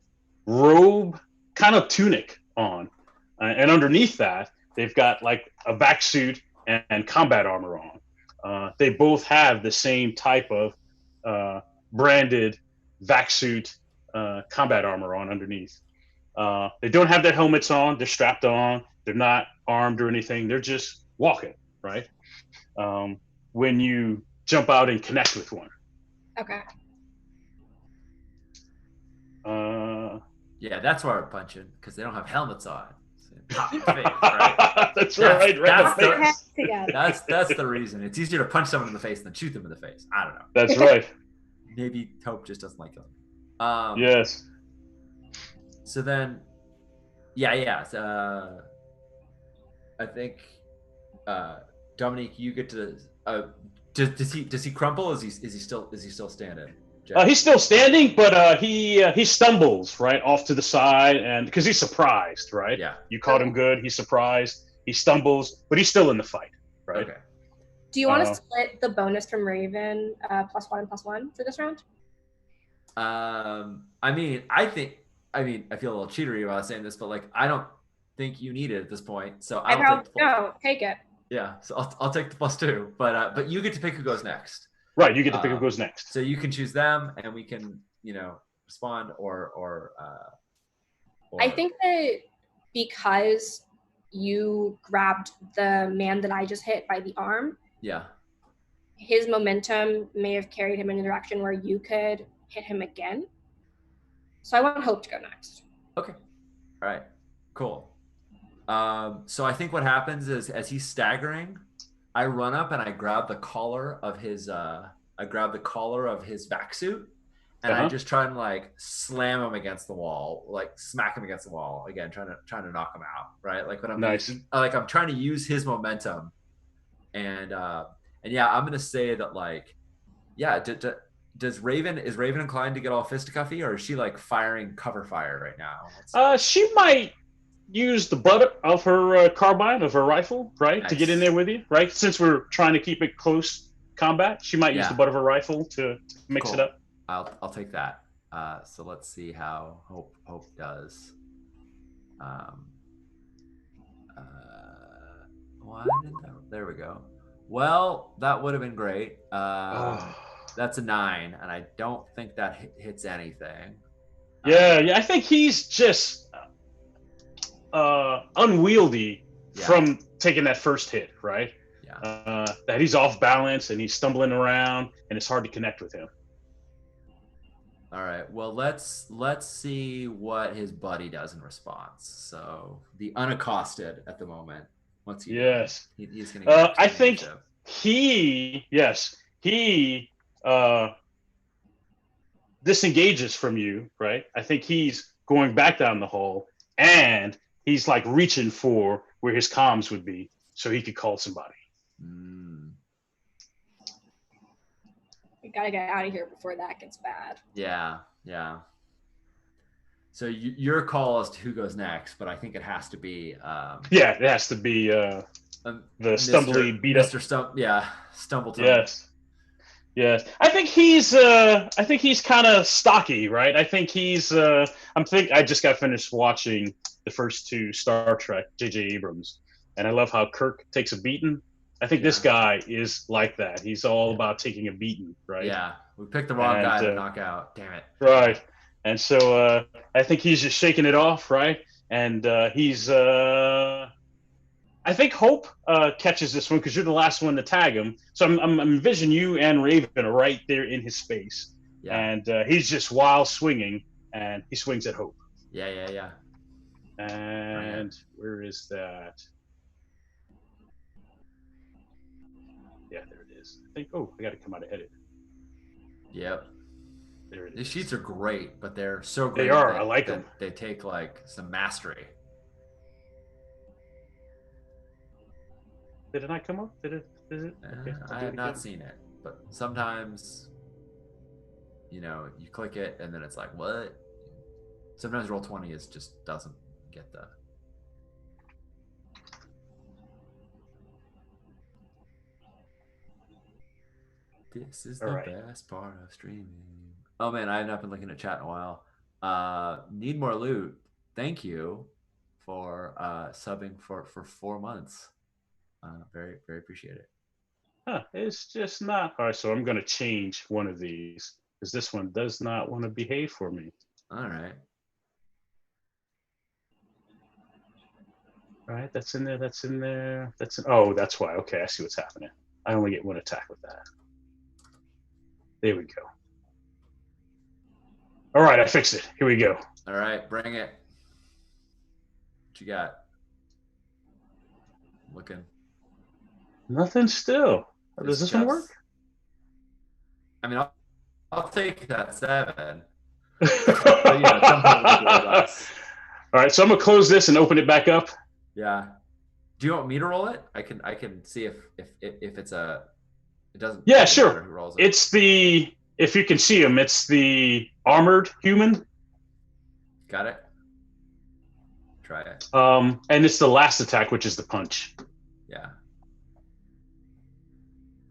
robe, kind of tunic on, and underneath that they've got like a vac suit and combat armor on. They both have the same type of branded vac suit combat armor on underneath. They don't have their helmets on. They're strapped on. They're not armed or anything. They're just walking, right? When you jump out and connect with one. Okay. Yeah, that's why we're punching, because they don't have helmets on. So pop in the face, right? That's right. Right that's in the the- face. Together. That's the reason. It's easier to punch someone in the face than shoot them in the face. I don't know. That's right. Maybe Hope just doesn't like them. Yes. So then, yeah. I think Dominique, you get to. Does he crumple? Is he still standing? Jack? He's still standing, but he stumbles right off to the side, and because he's surprised, right? Yeah. You caught him good. He's surprised. He stumbles, but he's still in the fight, right? Okay. Do you want to split the bonus from Raven +1 and +1 for this round? I mean, I feel a little cheatery about saying this, but like, I don't think you need it at this point. So take it. Yeah, so I'll take the +2, but you get to pick who goes next. Right, you get to pick who goes next. So you can choose them, and we can, respond or I think that because you grabbed the man that I just hit by the arm, yeah, his momentum may have carried him in a direction where you could hit him again. So I want Hope to go next. Okay. All right. Cool. So I think what happens is, as he's staggering, I run up and I grab the collar of his vac suit, and I just try and like slam him against the wall, like smack him against the wall again, trying to knock him out, right? Like when I'm I'm trying to use his momentum, and yeah, I'm gonna say that like, yeah. Is Raven inclined to get all fisticuffy, or is she like firing cover fire right now? She might use the butt of her carbine of her rifle, right, to get in there with you, right? Since we're trying to keep it close combat, she might use the butt of her rifle to mix it up. I'll take that. So let's see how Hope does. Why didn't that? There we go. Well, that would have been great. That's a 9, and I don't think that hits anything. Yeah, I think he's just unwieldy from taking that first hit, right? Yeah. That he's off balance and he's stumbling around, and it's hard to connect with him. All right. Well, let's see what his buddy does in response. So the unaccosted at the moment. Once he he's going to. I think he disengages from you, right? I think he's going back down the hall, and he's like reaching for where his comms would be so he could call somebody. We gotta get out of here before that gets bad. Yeah. So your call as to who goes next, but I think it has to be. It has to be the stumbly beat up. Mr. Stumbleton. Yes. I think he's kind of stocky, right? I think he's I just got finished watching the first 2 Star Trek, J.J. Abrams, and I love how Kirk takes a beating. I think this guy is like that. He's all about taking a beating, right? Yeah. We picked the wrong guy to knock out. Damn it. Right. And so I think he's just shaking it off, right? And he's I think Hope catches this one because you're the last one to tag him. So I'm envisioning you and Raven are right there in his space. Yeah. And he's just wild swinging, and he swings at Hope. Yeah. And where is that? Yeah, there it is. I think, I got to come out of edit. Yep. There it is. These sheets are great, but they're so great. They are. I like them. They take like some mastery. Did it not come up? Did it? Okay, I'll I do it have not again. seen it, but sometimes, you click it and then it's like, what? Sometimes Roll20 just doesn't get the. This is All the right. best part of streaming. Oh man, I have not been looking at chat in a while. Need more loot. Thank you for subbing for 4 months. Very very appreciate it. Huh, it's just not. All right, so I'm going to change one of these because this one does not want to behave for me. All right. All right, that's in there. That's in there. Oh, that's why. Okay, I see what's happening. I only get one attack with that. There we go. All right, I fixed it. Here we go. All right, bring it. What you got? Looking. Nothing still. Does this one work? I mean, I'll take that 7. All right, so I'm gonna close this and open it back up. Yeah. Do you want me to roll it? I can see if it's a. It doesn't. Yeah, matter sure. who rolls it. It's the, if you can see him, it's the armored human. Got it. Try it. And it's the last attack, which is the punch. Yeah.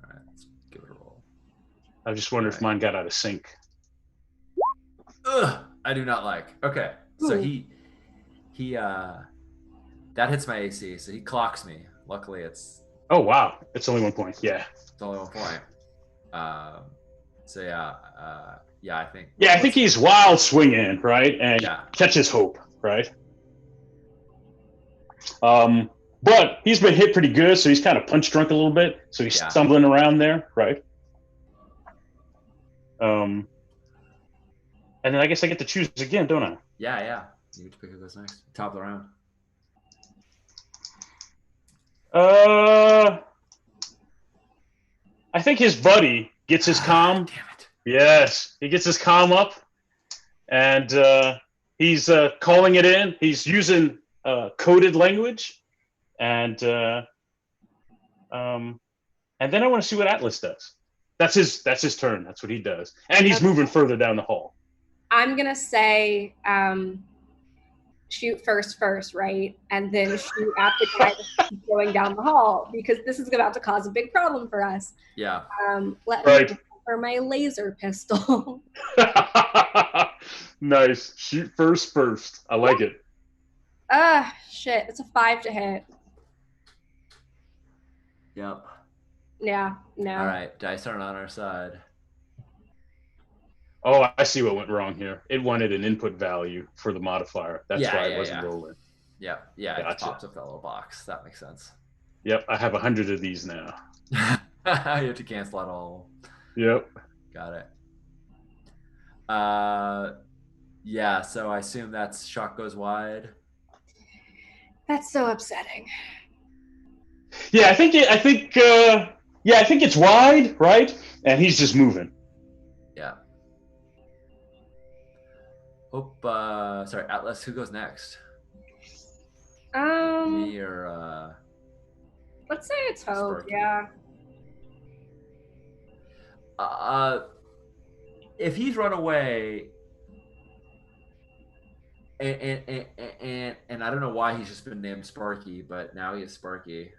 All right, let's give it a roll. I just wonder if mine got out of sync. Ugh, I do not like. Okay, so Ooh. he that hits my AC, so he clocks me. Luckily, it's Oh wow, it's only 1 point. Yeah. it's only 1 point. So yeah, I think. Yeah, I think he's wild swinging, right, and Yeah. catches Hope, right. But he's been hit pretty good, so he's kind of punch drunk a little bit. So he's stumbling around there, right? And then I guess I get to choose again, don't I? Yeah. You get to pick who goes next. Top of the round. I think his buddy gets his comm. Damn it. Yes, he gets his comm up, and he's calling it in. He's using coded language, and then I want to see what Atlas does. That's his turn. That's what he does, and he's moving further down the hall. I'm gonna say shoot first, right? And then shoot at the guy that's going down the hall, because this is about to cause a big problem for us. Yeah. Let me go for my laser pistol. Nice. Shoot first. I like it. Shit. It's a 5 to hit. Yep. Yeah, no. All right, dice aren't on our side. Oh, I see what went wrong here. It wanted an input value for the modifier. That's why it wasn't rolling. Yeah, Gotcha. It pops up that little box. That makes sense. Yep, I have 100 of these now. You have to cancel out all. Yep. Got it. Yeah, so I assume that's shot goes wide. That's so upsetting. Yeah, I think it's wide, right? And he's just moving. Yeah. Hope. Sorry, Atlas. Who goes next? Me or let's say it's Hope. Sparky. Yeah. If he's run away, and I don't know why he's just been named Sparky, but now he is Sparky.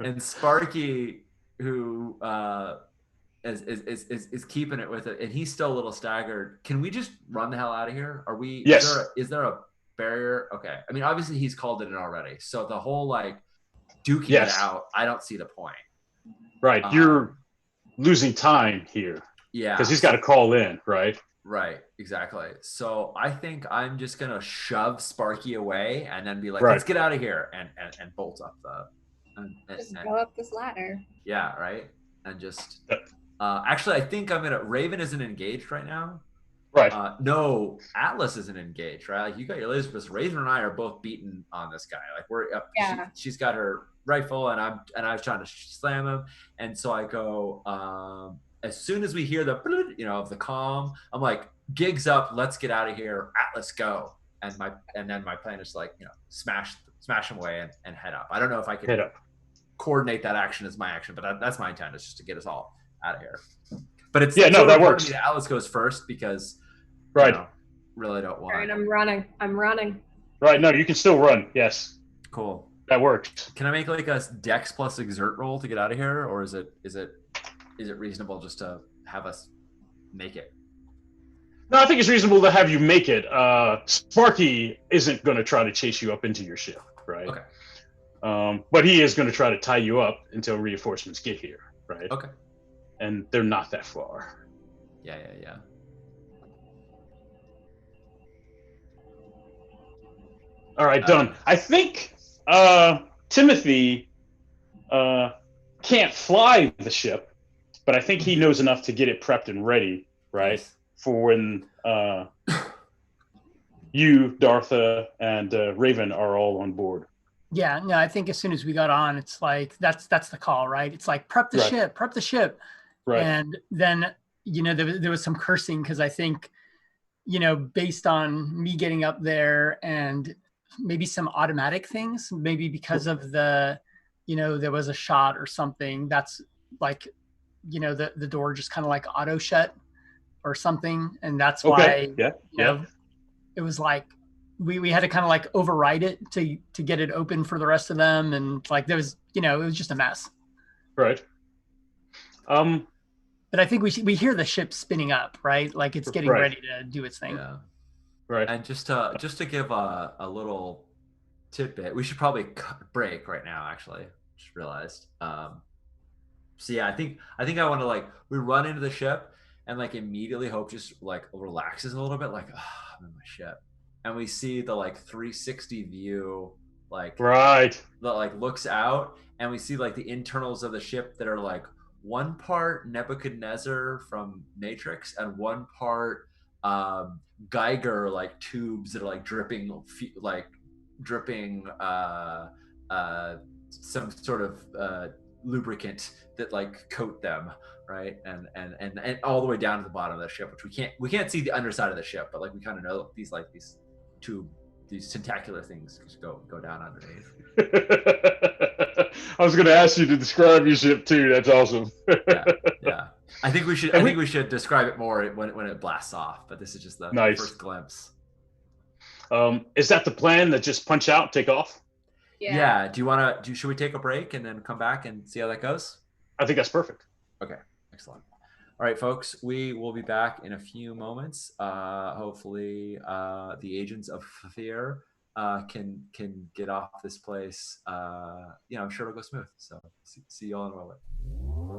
And Sparky, who is keeping it with it, and he's still a little staggered. Can we just run the hell out of here? Are we? Yes. Is there a barrier? Okay. I mean, obviously he's called it in already, so the whole like duking it out, I don't see the point. Right. You're losing time here. Yeah. Because he's got to call in, right? Right, exactly. So I think I'm just gonna shove Sparky away and then be like, let's get out of here, and bolt up the just go up this ladder. Yeah, right. And just actually I think I'm gonna Raven isn't engaged right now. Right. No, Atlas isn't engaged, right? Like you got your laser pistol. Raven and I are both beaten on this guy. Like we're up. Yeah. She's got her rifle, and I was trying to slam him, and so I go. As soon as we hear the of the comm, I'm like, gigs up, let's get out of here. Atlas, go. then my plan is to, like, smash them away and head up. I don't know if I could Head up. coordinate that action as my action, but that's my intent, is just to get us all out of here. But it's Yeah, no, that works. Me that Atlas goes first because Right. Really don't want. All right, I'm running. Right. No, you can still run. Yes. Cool. That works. Can I make like a Dex plus exert roll to get out of here, or is it reasonable just to have us make it? No, I think it's reasonable to have you make it. Sparky isn't going to try to chase you up into your ship, right? Okay. But he is going to try to tie you up until reinforcements get here, right? Okay. And they're not that far. Yeah. All right, done. I think Timothy can't fly the ship, but I think he knows enough to get it prepped and ready, right? Yes. For when you, Dartha, and Raven are all on board. Yeah, no, I think as soon as we got on, it's like that's the call, right? It's like prep the ship. Right. And then there was some cursing because I think based on me getting up there and maybe some automatic things, maybe because of the there was a shot or something, that's like the door just kind of like auto shut or something, and that's why it was like we had to kind of like override it to get it open for the rest of them, and like there was it was just a mess. Right. But I think we hear the ship spinning up, right? Like it's getting ready to do its thing. Yeah. Right. And just to give a little tidbit, we should probably break right now. Actually, just realized. So yeah, I think I want to, like, we run into the ship and like immediately Hope just like relaxes a little bit, like, oh, I'm in my ship, and we see the like 360 view, like that like looks out, and we see like the internals of the ship that are like one part Nebuchadnezzar from Matrix and one part Geiger like tubes that are like dripping some sort of lubricant that like coat them, right? And all the way down to the bottom of the ship, which we can't see the underside of the ship, but like we kind of know these tentacular things just go down underneath. I was going to ask you to describe your ship too. That's awesome. Yeah. I think we should describe it more when it blasts off, but this is just the first glimpse. Is that the plan, that just punch out, take off? Yeah. Should we take a break and then come back and see how that goes? I think that's perfect. Okay. Excellent. All right, folks, we will be back in a few moments. Hopefully, the agents of fear can get off this place. I'm sure it'll go smooth. So see you all in a moment.